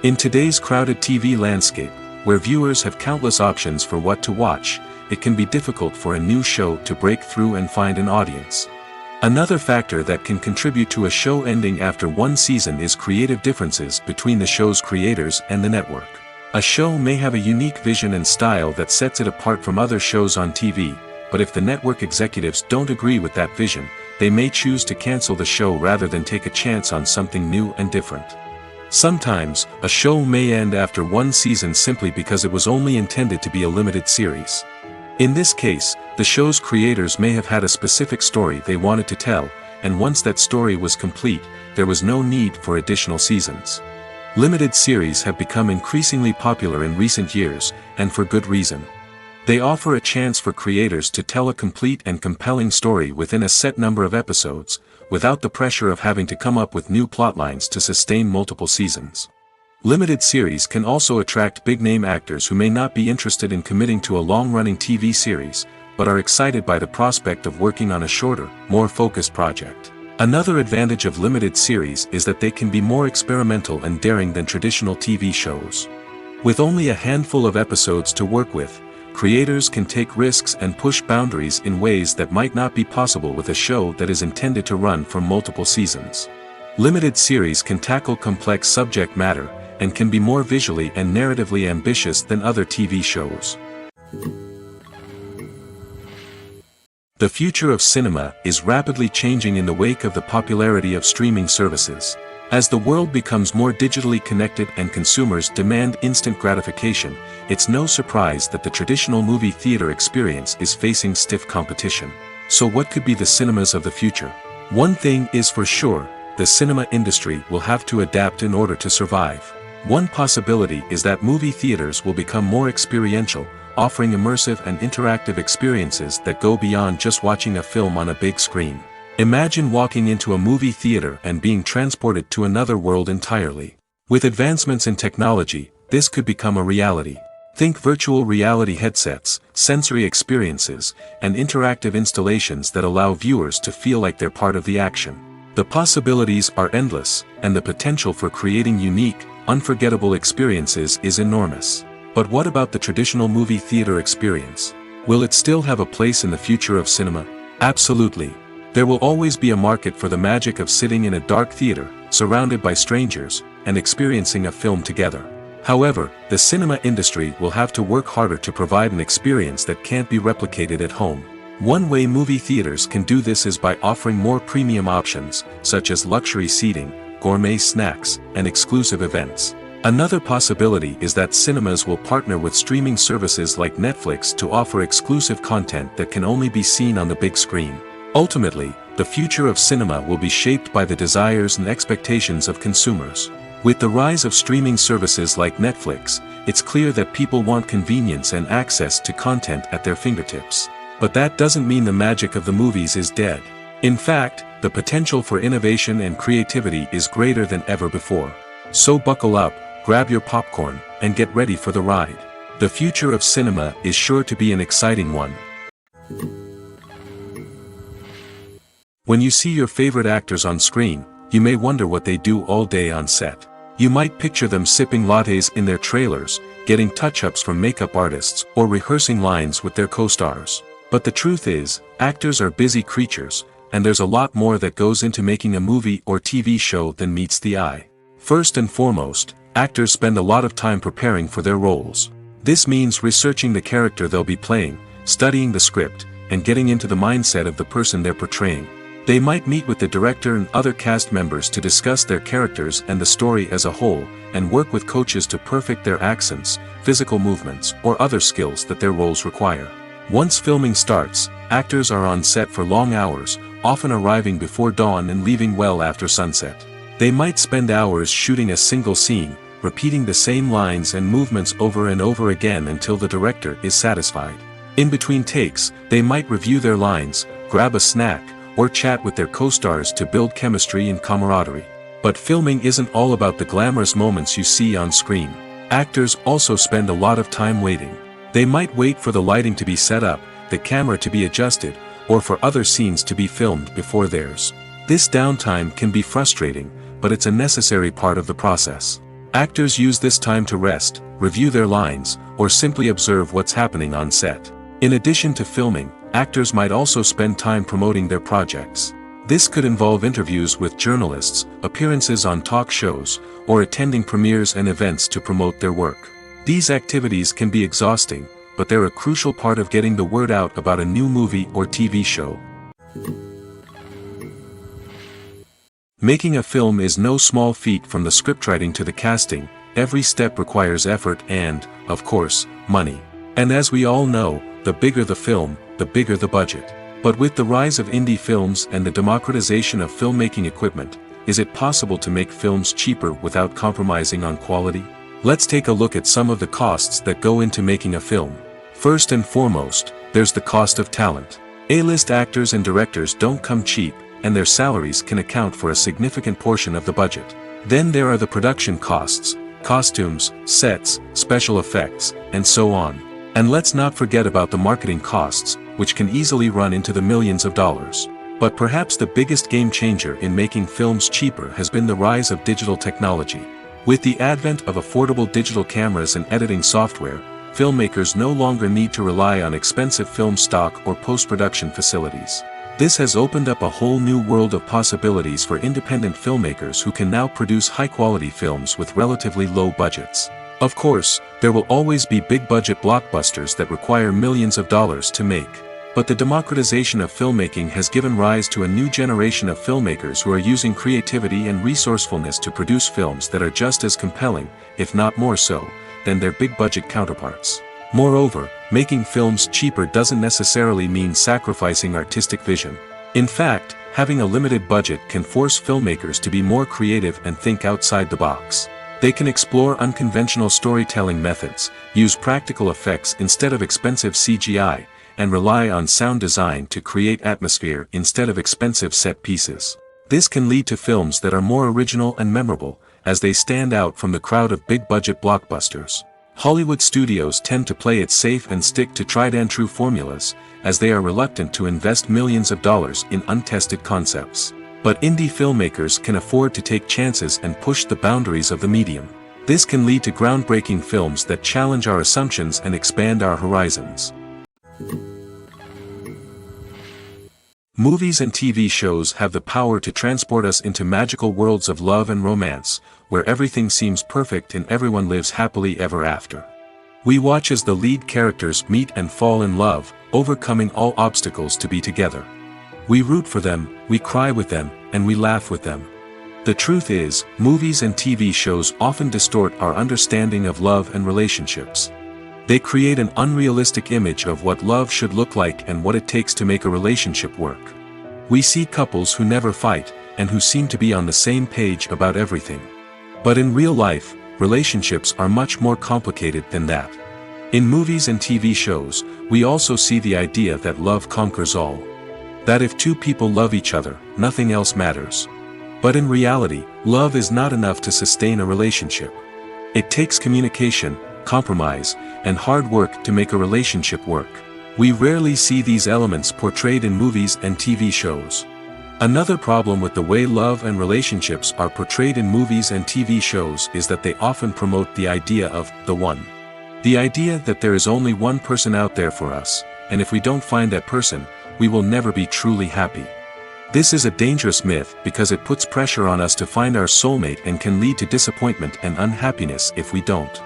In today's crowded TV landscape, where viewers have countless options for what to watch, it can be difficult for a new show to break through and find an audience. Another factor that can contribute to a show ending after one season is creative differences between the show's creators and the network. A show may have a unique vision and style that sets it apart from other shows on TV, but if the network executives don't agree with that vision, they may choose to cancel the show rather than take a chance on something new and different. Sometimes, a show may end after one season simply because it was only intended to be a limited series. In this case, the show's creators may have had a specific story they wanted to tell, and once that story was complete, there was no need for additional seasons. Limited series have become increasingly popular in recent years, and for good reason. They offer a chance for creators to tell a complete and compelling story within a set number of episodes, without the pressure of having to come up with new plotlines to sustain multiple seasons. Limited series can also attract big-name actors who may not be interested in committing to a long-running TV series, but are excited by the prospect of working on a shorter, more focused project. Another advantage of limited series is that they can be more experimental and daring than traditional TV shows. With only a handful of episodes to work with, creators can take risks and push boundaries in ways that might not be possible with a show that is intended to run for multiple seasons. Limited series can tackle complex subject matter, and can be more visually and narratively ambitious than other TV shows. The future of cinema is rapidly changing in the wake of the popularity of streaming services. As the world becomes more digitally connected and consumers demand instant gratification, it's no surprise that the traditional movie theater experience is facing stiff competition. So what could be the cinemas of the future? One thing is for sure, the cinema industry will have to adapt in order to survive. One possibility is that movie theaters will become more experiential, offering immersive and interactive experiences that go beyond just watching a film on a big screen. Imagine walking into a movie theater and being transported to another world entirely. With advancements in technology, this could become a reality. Think virtual reality headsets, sensory experiences, and interactive installations that allow viewers to feel like they're part of the action. The possibilities are endless, and the potential for creating unique, unforgettable experiences is enormous. But what about the traditional movie theater experience? Will it still have a place in the future of cinema? Absolutely. There will always be a market for the magic of sitting in a dark theater, surrounded by strangers, and experiencing a film together. However, the cinema industry will have to work harder to provide an experience that can't be replicated at home. One way movie theaters can do this is by offering more premium options, such as luxury seating, gourmet snacks, and exclusive events. Another possibility is that cinemas will partner with streaming services like Netflix to offer exclusive content that can only be seen on the big screen. Ultimately, the future of cinema will be shaped by the desires and expectations of consumers. With the rise of streaming services like Netflix, it's clear that people want convenience and access to content at their fingertips. But that doesn't mean the magic of the movies is dead. In fact, the potential for innovation and creativity is greater than ever before. So buckle up, grab your popcorn, and get ready for the ride. The future of cinema is sure to be an exciting one. When you see your favorite actors on screen, you may wonder what they do all day on set. You might picture them sipping lattes in their trailers, getting touch-ups from makeup artists, or rehearsing lines with their co-stars. But the truth is, actors are busy creatures, and there's a lot more that goes into making a movie or TV show than meets the eye. First and foremost, actors spend a lot of time preparing for their roles. This means researching the character they'll be playing, studying the script, and getting into the mindset of the person they're portraying. They might meet with the director and other cast members to discuss their characters and the story as a whole, and work with coaches to perfect their accents, physical movements, or other skills that their roles require. Once filming starts, actors are on set for long hours, often arriving before dawn and leaving well after sunset. They might spend hours shooting a single scene, repeating the same lines and movements over and over again until the director is satisfied. In between takes, they might review their lines, grab a snack, or chat with their co-stars to build chemistry and camaraderie. But filming isn't all about the glamorous moments you see on screen. Actors also spend a lot of time waiting. They might wait for the lighting to be set up, the camera to be adjusted, or for other scenes to be filmed before theirs. This downtime can be frustrating, but it's a necessary part of the process. Actors use this time to rest, review their lines, or simply observe what's happening on set. In addition to filming, actors might also spend time promoting their projects. This could involve interviews with journalists, appearances on talk shows, or attending premieres and events to promote their work. These activities can be exhausting, but they're a crucial part of getting the word out about a new movie or TV show. Making a film is no small feat. From the scriptwriting to the casting, every step requires effort and, of course, money. And as we all know, the bigger the film, the bigger the budget. But with the rise of indie films and the democratization of filmmaking equipment, is it possible to make films cheaper without compromising on quality? Let's take a look at some of the costs that go into making a film. First and foremost, there's the cost of talent. A-list actors and directors don't come cheap, and their salaries can account for a significant portion of the budget. Then there are the production costs, costumes, sets, special effects, and so on. And let's not forget about the marketing costs, which can easily run into the millions of dollars. But perhaps the biggest game changer in making films cheaper has been the rise of digital technology. With the advent of affordable digital cameras and editing software, filmmakers no longer need to rely on expensive film stock or post-production facilities. This has opened up a whole new world of possibilities for independent filmmakers who can now produce high-quality films with relatively low budgets. Of course, there will always be big-budget blockbusters that require millions of dollars to make. But the democratization of filmmaking has given rise to a new generation of filmmakers who are using creativity and resourcefulness to produce films that are just as compelling, if not more so, than their big-budget counterparts. Moreover, making films cheaper doesn't necessarily mean sacrificing artistic vision. In fact, having a limited budget can force filmmakers to be more creative and think outside the box. They can explore unconventional storytelling methods, use practical effects instead of expensive CGI, and rely on sound design to create atmosphere instead of expensive set pieces. This can lead to films that are more original and memorable, as they stand out from the crowd of big-budget blockbusters. Hollywood studios tend to play it safe and stick to tried-and-true formulas, as they are reluctant to invest millions of dollars in untested concepts. But indie filmmakers can afford to take chances and push the boundaries of the medium. This can lead to groundbreaking films that challenge our assumptions and expand our horizons. Movies and TV shows have the power to transport us into magical worlds of love and romance, where everything seems perfect and everyone lives happily ever after. We watch as the lead characters meet and fall in love, overcoming all obstacles to be together. We root for them, we cry with them, and we laugh with them. The truth is, movies and TV shows often distort our understanding of love and relationships. They create an unrealistic image of what love should look like and what it takes to make a relationship work. We see couples who never fight, and who seem to be on the same page about everything. But in real life, relationships are much more complicated than that. In movies and TV shows, we also see the idea that love conquers all. That if two people love each other, nothing else matters. But in reality, love is not enough to sustain a relationship. It takes communication, compromise, and hard work to make a relationship work. We rarely see these elements portrayed in movies and TV shows. Another problem with the way love and relationships are portrayed in movies and TV shows is that they often promote the idea of the one. The idea that there is only one person out there for us, and if we don't find that person, we will never be truly happy. This is a dangerous myth because it puts pressure on us to find our soulmate and can lead to disappointment and unhappiness if we don't.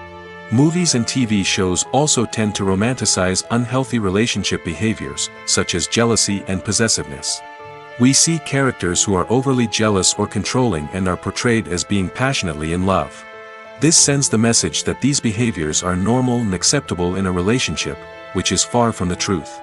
Movies and TV shows also tend to romanticize unhealthy relationship behaviors, such as jealousy and possessiveness. We see characters who are overly jealous or controlling and are portrayed as being passionately in love. This sends the message that these behaviors are normal and acceptable in a relationship, which is far from the truth.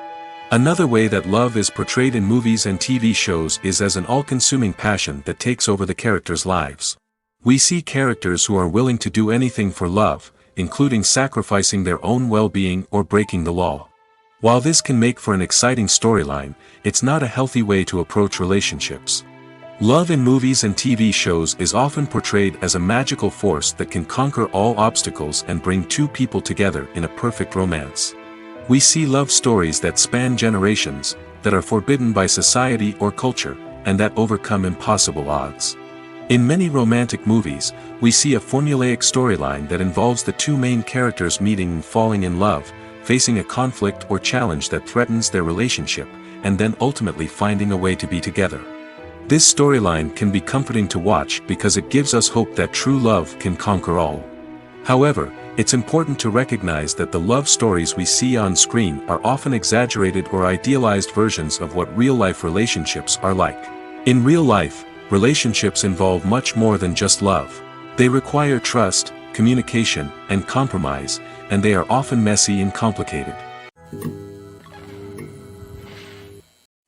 Another way that love is portrayed in movies and TV shows is as an all-consuming passion that takes over the characters' lives. We see characters who are willing to do anything for love, including sacrificing their own well-being or breaking the law. While this can make for an exciting storyline, it's not a healthy way to approach relationships. Love in movies and TV shows is often portrayed as a magical force that can conquer all obstacles and bring two people together in a perfect romance. We see love stories that span generations, that are forbidden by society or culture, and that overcome impossible odds. In many romantic movies, we see a formulaic storyline that involves the two main characters meeting and falling in love, facing a conflict or challenge that threatens their relationship, and then ultimately finding a way to be together. This storyline can be comforting to watch because it gives us hope that true love can conquer all. However, it's important to recognize that the love stories we see on screen are often exaggerated or idealized versions of what real-life relationships are like. In real life, relationships involve much more than just love. They require trust, communication, and compromise, and they are often messy and complicated.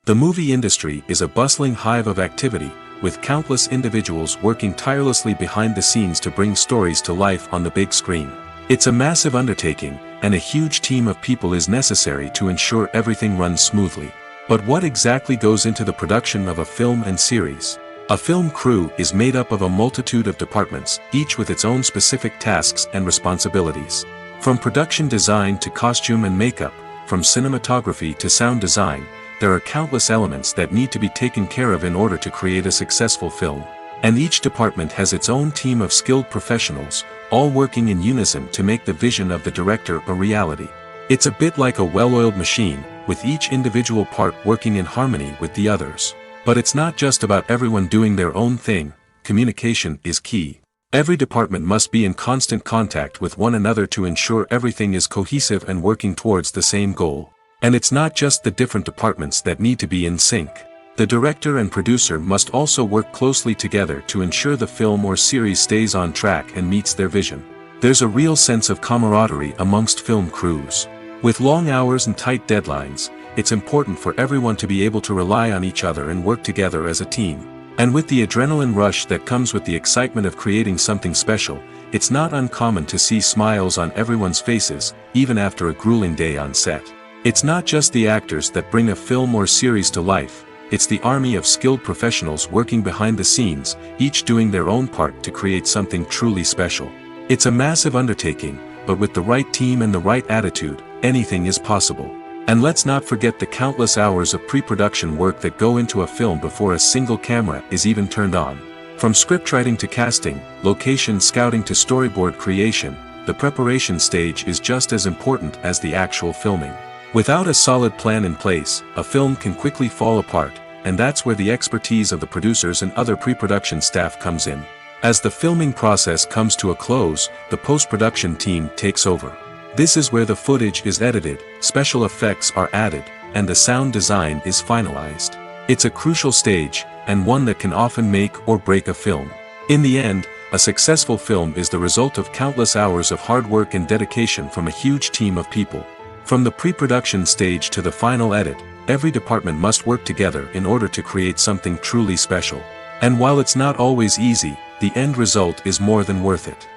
The movie industry is a bustling hive of activity, with countless individuals working tirelessly behind the scenes to bring stories to life on the big screen. It's a massive undertaking, and a huge team of people is necessary to ensure everything runs smoothly. But what exactly goes into the production of a film and series? A film crew is made up of a multitude of departments, each with its own specific tasks and responsibilities. From production design to costume and makeup, from cinematography to sound design, there are countless elements that need to be taken care of in order to create a successful film. And each department has its own team of skilled professionals, all working in unison to make the vision of the director a reality. It's a bit like a well-oiled machine, with each individual part working in harmony with the others. But it's not just about everyone doing their own thing. Communication is key. Every department must be in constant contact with one another to ensure everything is cohesive and working towards the same goal. And it's not just the different departments that need to be in sync. The director and producer must also work closely together to ensure the film or series stays on track and meets their vision. There's a real sense of camaraderie amongst film crews. With long hours and tight deadlines, it's important for everyone to be able to rely on each other and work together as a team. And with the adrenaline rush that comes with the excitement of creating something special, it's not uncommon to see smiles on everyone's faces, even after a grueling day on set. It's not just the actors that bring a film or series to life, it's the army of skilled professionals working behind the scenes, each doing their own part to create something truly special. It's a massive undertaking, but with the right team and the right attitude, anything is possible. And let's not forget the countless hours of pre-production work that go into a film before a single camera is even turned on. From scriptwriting to casting, location scouting to storyboard creation, the preparation stage is just as important as the actual filming. Without a solid plan in place, a film can quickly fall apart, and that's where the expertise of the producers and other pre-production staff comes in. As the filming process comes to a close, the post-production team takes over. This is where the footage is edited, special effects are added, and the sound design is finalized. It's a crucial stage, and one that can often make or break a film. In the end, a successful film is the result of countless hours of hard work and dedication from a huge team of people. From the pre-production stage to the final edit, every department must work together in order to create something truly special. And while it's not always easy, the end result is more than worth it.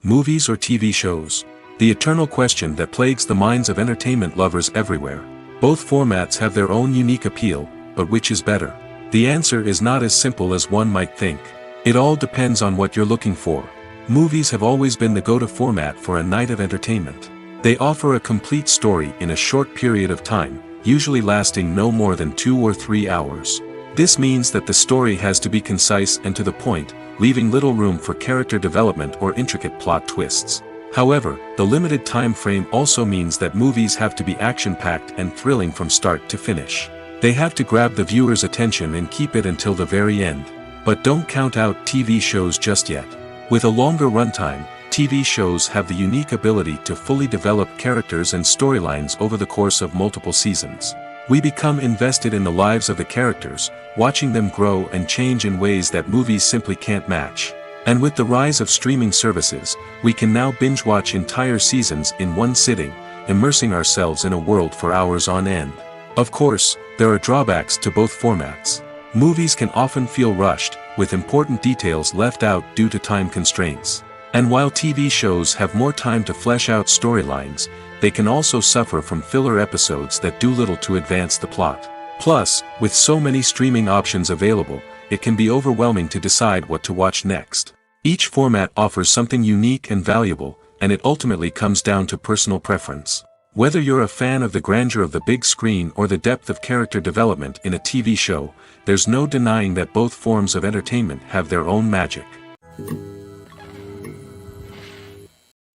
Movies or TV shows? The eternal question that plagues the minds of entertainment lovers everywhere. Both formats have their own unique appeal, but which is better? The answer is not as simple as one might think. It all depends on what you're looking for. Movies have always been the go-to format for a night of entertainment. They offer a complete story in a short period of time, usually lasting no more than 2 or 3 hours. This means that the story has to be concise and to the point, leaving little room for character development or intricate plot twists. However, the limited time frame also means that movies have to be action-packed and thrilling from start to finish. They have to grab the viewer's attention and keep it until the very end. But don't count out TV shows just yet. With a longer runtime, TV shows have the unique ability to fully develop characters and storylines over the course of multiple seasons. We become invested in the lives of the characters, watching them grow and change in ways that movies simply can't match. And with the rise of streaming services, we can now binge-watch entire seasons in one sitting, immersing ourselves in a world for hours on end. Of course, there are drawbacks to both formats. Movies can often feel rushed, with important details left out due to time constraints. And while TV shows have more time to flesh out storylines, they can also suffer from filler episodes that do little to advance the plot. Plus, with so many streaming options available, it can be overwhelming to decide what to watch next. Each format offers something unique and valuable, and it ultimately comes down to personal preference. Whether you're a fan of the grandeur of the big screen or the depth of character development in a TV show, there's no denying that both forms of entertainment have their own magic.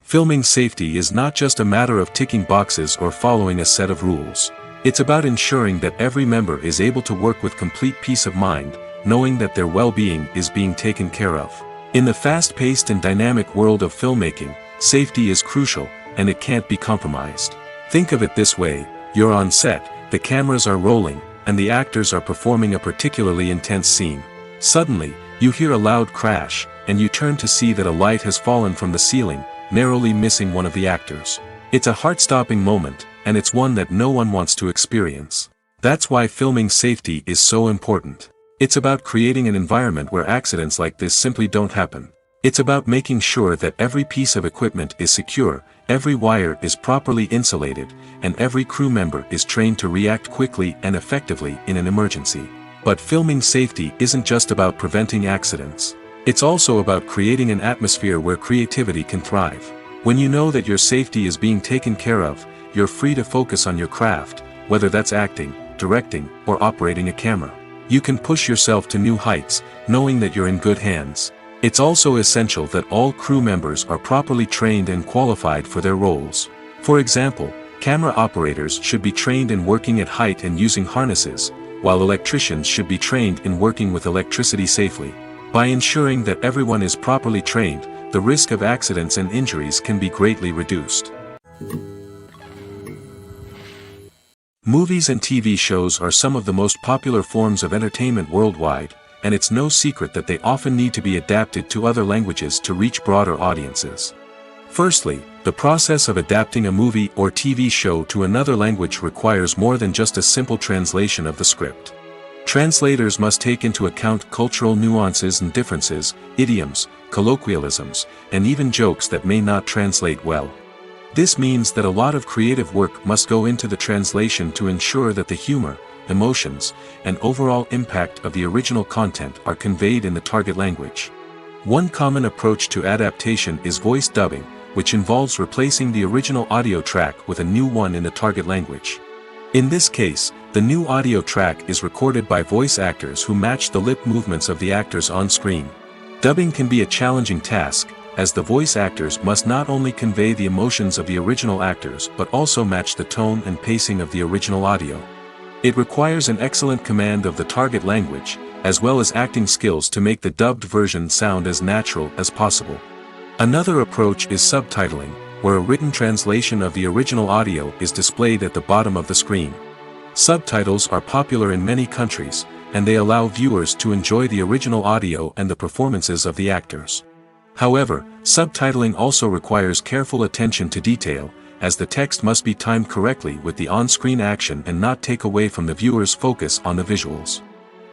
Filming safety is not just a matter of ticking boxes or following a set of rules. It's about ensuring that every member is able to work with complete peace of mind, knowing that their well-being is being taken care of. In the fast-paced and dynamic world of filmmaking, safety is crucial, and it can't be compromised. Think of it this way: you're on set, the cameras are rolling, and the actors are performing a particularly intense scene. Suddenly, you hear a loud crash, and you turn to see that a light has fallen from the ceiling, narrowly missing one of the actors. It's a heart-stopping moment, and it's one that no one wants to experience. That's why filming safety is so important. It's about creating an environment where accidents like this simply don't happen. It's about making sure that every piece of equipment is secure, every wire is properly insulated, and every crew member is trained to react quickly and effectively in an emergency. But filming safety isn't just about preventing accidents. It's also about creating an atmosphere where creativity can thrive. When you know that your safety is being taken care of, you're free to focus on your craft, whether that's acting, directing, or operating a camera. You can push yourself to new heights, knowing that you're in good hands. It's also essential that all crew members are properly trained and qualified for their roles. For example, camera operators should be trained in working at height and using harnesses, while electricians should be trained in working with electricity safely. By ensuring that everyone is properly trained, the risk of accidents and injuries can be greatly reduced. Movies and TV shows are some of the most popular forms of entertainment worldwide, and it's no secret that they often need to be adapted to other languages to reach broader audiences. Firstly, the process of adapting a movie or TV show to another language requires more than just a simple translation of the script. Translators must take into account cultural nuances and differences, idioms, colloquialisms, and even jokes that may not translate well. This means that a lot of creative work must go into the translation to ensure that the humor, emotions, and overall impact of the original content are conveyed in the target language. One common approach to adaptation is voice dubbing, which involves replacing the original audio track with a new one in the target language. In this case, the new audio track is recorded by voice actors who match the lip movements of the actors on screen. Dubbing can be a challenging task, as the voice actors must not only convey the emotions of the original actors but also match the tone and pacing of the original audio. It requires an excellent command of the target language, as well as acting skills to make the dubbed version sound as natural as possible. Another approach is subtitling, where a written translation of the original audio is displayed at the bottom of the screen. Subtitles are popular in many countries, and they allow viewers to enjoy the original audio and the performances of the actors. However, subtitling also requires careful attention to detail, as the text must be timed correctly with the on-screen action and not take away from the viewer's focus on the visuals.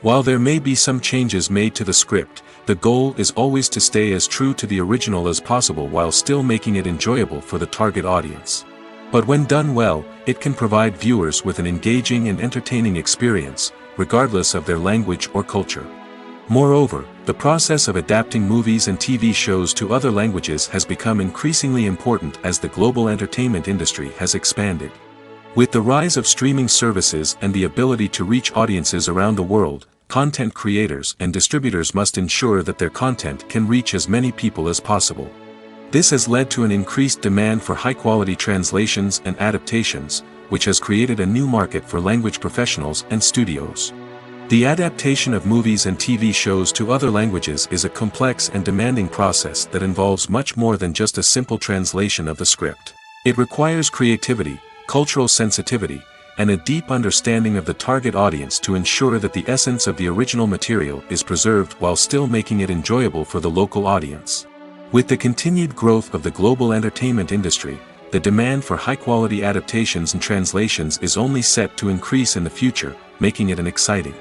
While there may be some changes made to the script, the goal is always to stay as true to the original as possible while still making it enjoyable for the target audience. But when done well, it can provide viewers with an engaging and entertaining experience, regardless of their language or culture. Moreover, the process of adapting movies and TV shows to other languages has become increasingly important as the global entertainment industry has expanded. With the rise of streaming services and the ability to reach audiences around the world, content creators and distributors must ensure that their content can reach as many people as possible. This has led to an increased demand for high-quality translations and adaptations, which has created a new market for language professionals and studios. The adaptation of movies and TV shows to other languages is a complex and demanding process that involves much more than just a simple translation of the script. It requires creativity, cultural sensitivity, and a deep understanding of the target audience to ensure that the essence of the original material is preserved while still making it enjoyable for the local audience. With the continued growth of the global entertainment industry, the demand for high-quality adaptations and translations is only set to increase in the future, making it an exciting.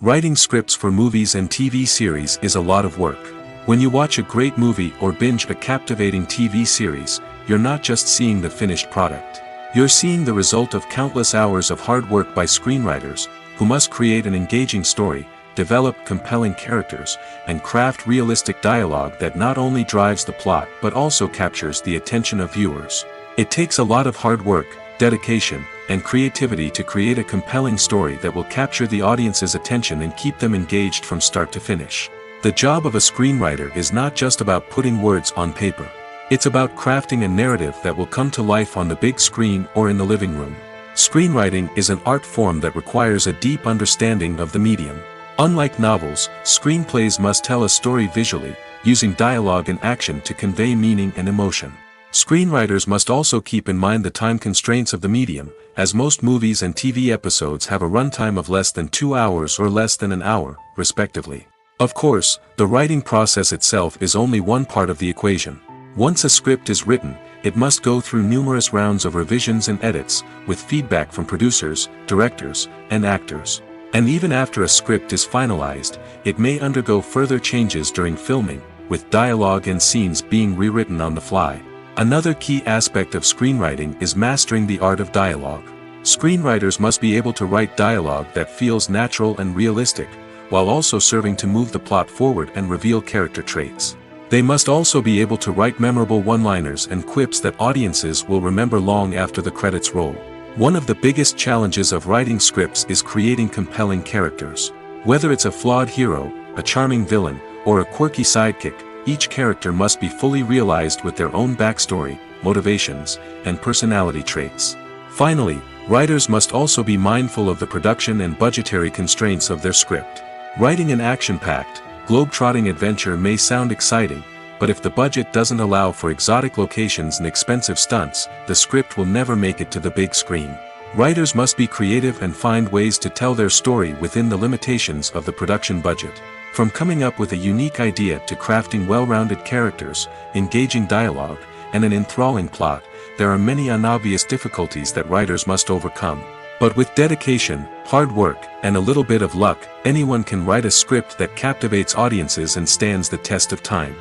Writing scripts for movies and TV series is a lot of work. When you watch a great movie or binge a captivating TV series, you're not just seeing the finished product. You're seeing the result of countless hours of hard work by screenwriters, who must create an engaging story, develop compelling characters, and craft realistic dialogue that not only drives the plot but also captures the attention of viewers. It takes a lot of hard work, dedication, and creativity to create a compelling story that will capture the audience's attention and keep them engaged from start to finish. The job of a screenwriter is not just about putting words on paper. It's about crafting a narrative that will come to life on the big screen or in the living room. Screenwriting is an art form that requires a deep understanding of the medium. Unlike novels, screenplays must tell a story visually, using dialogue and action to convey meaning and emotion. Screenwriters must also keep in mind the time constraints of the medium, as most movies and TV episodes have a runtime of less than 2 hours or less than an hour, respectively. Of course, the writing process itself is only one part of the equation. Once a script is written, it must go through numerous rounds of revisions and edits, with feedback from producers, directors, and actors. And even after a script is finalized, it may undergo further changes during filming, with dialogue and scenes being rewritten on the fly. Another key aspect of screenwriting is mastering the art of dialogue. Screenwriters must be able to write dialogue that feels natural and realistic, while also serving to move the plot forward and reveal character traits. They must also be able to write memorable one-liners and quips that audiences will remember long after the credits roll. One of the biggest challenges of writing scripts is creating compelling characters. Whether it's a flawed hero, a charming villain, or a quirky sidekick, each character must be fully realized with their own backstory, motivations, and personality traits. Finally, writers must also be mindful of the production and budgetary constraints of their script. Writing an action-packed, globe-trotting adventure may sound exciting, but if the budget doesn't allow for exotic locations and expensive stunts, the script will never make it to the big screen. Writers must be creative and find ways to tell their story within the limitations of the production budget. From coming up with a unique idea to crafting well-rounded characters, engaging dialogue, and an enthralling plot, there are many unobvious difficulties that writers must overcome. But with dedication, hard work, and a little bit of luck, anyone can write a script that captivates audiences and stands the test of time.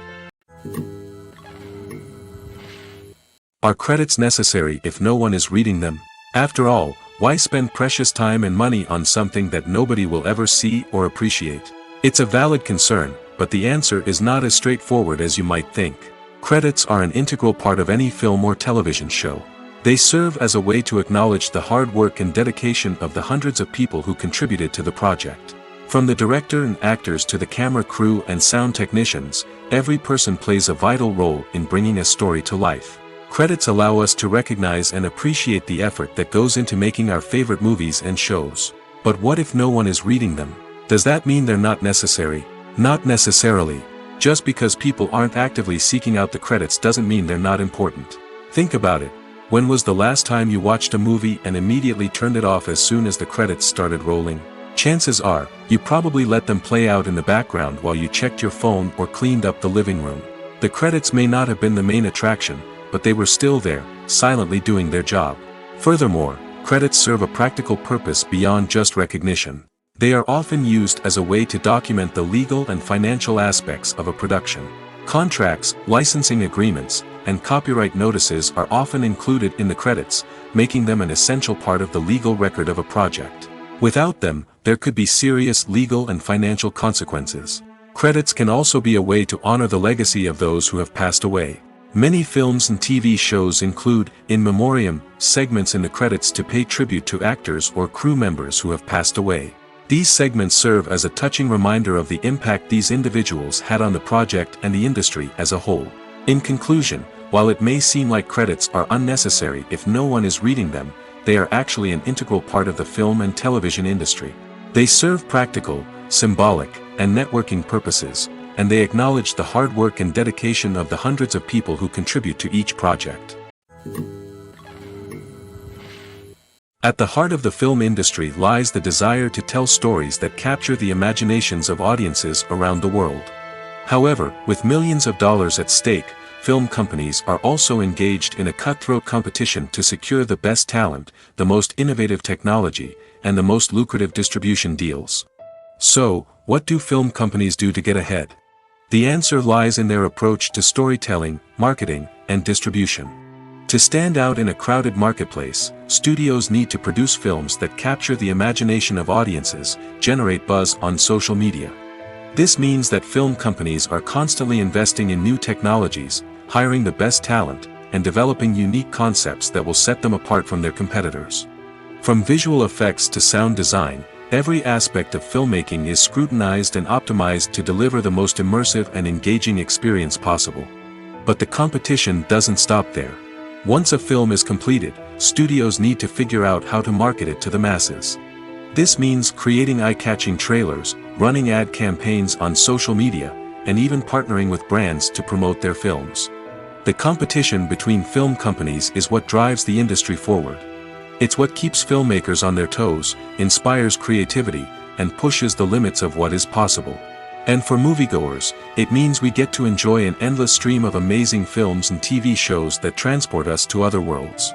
Are credits necessary if no one is reading them? After all, why spend precious time and money on something that nobody will ever see or appreciate? It's a valid concern, but the answer is not as straightforward as you might think. Credits are an integral part of any film or television show. They serve as a way to acknowledge the hard work and dedication of the hundreds of people who contributed to the project. From the director and actors to the camera crew and sound technicians, every person plays a vital role in bringing a story to life. Credits allow us to recognize and appreciate the effort that goes into making our favorite movies and shows. But what if no one is reading them? Does that mean they're not necessary? Not necessarily. Just because people aren't actively seeking out the credits doesn't mean they're not important. Think about it. When was the last time you watched a movie and immediately turned it off as soon as the credits started rolling? Chances are, you probably let them play out in the background while you checked your phone or cleaned up the living room. The credits may not have been the main attraction, but they were still there, silently doing their job. Furthermore, credits serve a practical purpose beyond just recognition. They are often used as a way to document the legal and financial aspects of a production. Contracts, licensing agreements, and copyright notices are often included in the credits, making them an essential part of the legal record of a project. Without them, there could be serious legal and financial consequences. Credits can also be a way to honor the legacy of those who have passed away. Many films and TV shows include, in memoriam, segments in the credits to pay tribute to actors or crew members who have passed away. These segments serve as a touching reminder of the impact these individuals had on the project and the industry as a whole. In conclusion, while it may seem like credits are unnecessary if no one is reading them, they are actually an integral part of the film and television industry. They serve practical, symbolic, and networking purposes, and they acknowledge the hard work and dedication of the hundreds of people who contribute to each project. At the heart of the film industry lies the desire to tell stories that capture the imaginations of audiences around the world. However, with millions of dollars at stake, film companies are also engaged in a cutthroat competition to secure the best talent, the most innovative technology, and the most lucrative distribution deals. So, what do film companies do to get ahead? The answer lies in their approach to storytelling, marketing, and distribution. To stand out in a crowded marketplace, studios need to produce films that capture the imagination of audiences, generate buzz on social media. This means that film companies are constantly investing in new technologies, hiring the best talent, and developing unique concepts that will set them apart from their competitors. From visual effects to sound design, every aspect of filmmaking is scrutinized and optimized to deliver the most immersive and engaging experience possible. But the competition doesn't stop there. Once a film is completed, studios need to figure out how to market it to the masses. This means creating eye-catching trailers, running ad campaigns on social media, and even partnering with brands to promote their films. The competition between film companies is what drives the industry forward. It's what keeps filmmakers on their toes, inspires creativity, and pushes the limits of what is possible. And for moviegoers, it means we get to enjoy an endless stream of amazing films and TV shows that transport us to other worlds.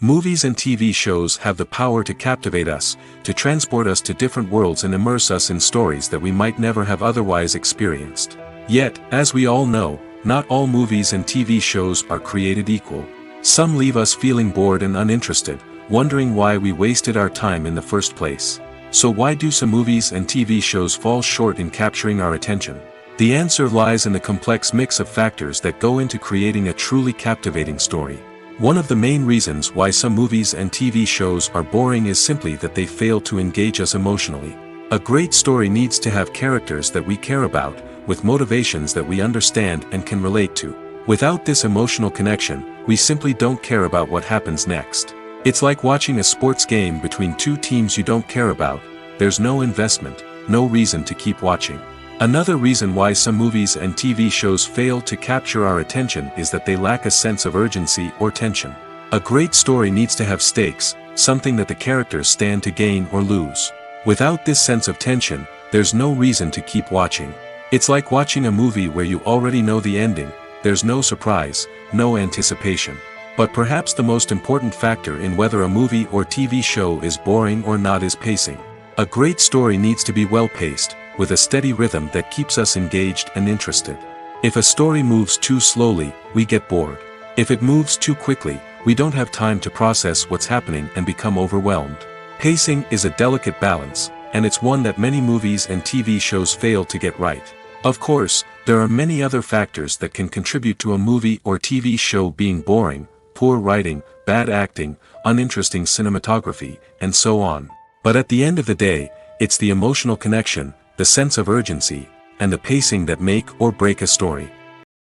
Movies and TV shows have the power to captivate us, to transport us to different worlds and immerse us in stories that we might never have otherwise experienced. Yet, as we all know, not all movies and TV shows are created equal. Some leave us feeling bored and uninterested, wondering why we wasted our time in the first place. So why do some movies and TV shows fall short in capturing our attention? The answer lies in the complex mix of factors that go into creating a truly captivating story. One of the main reasons why some movies and TV shows are boring is simply that they fail to engage us emotionally. A great story needs to have characters that we care about, with motivations that we understand and can relate to. Without this emotional connection, we simply don't care about what happens next. It's like watching a sports game between two teams you don't care about. There's no investment, no reason to keep watching. Another reason why some movies and TV shows fail to capture our attention is that they lack a sense of urgency or tension. A great story needs to have stakes, something that the characters stand to gain or lose. Without this sense of tension, there's no reason to keep watching. It's like watching a movie where you already know the ending. There's no surprise, no anticipation. But perhaps the most important factor in whether a movie or TV show is boring or not is pacing. A great story needs to be well-paced, with a steady rhythm that keeps us engaged and interested. If a story moves too slowly, we get bored. If it moves too quickly, we don't have time to process what's happening and become overwhelmed. Pacing is a delicate balance, and it's one that many movies and TV shows fail to get right. Of course, there are many other factors that can contribute to a movie or TV show being boring: poor writing, bad acting, uninteresting cinematography, and so on. But at the end of the day, it's the emotional connection, the sense of urgency, and the pacing that make or break a story.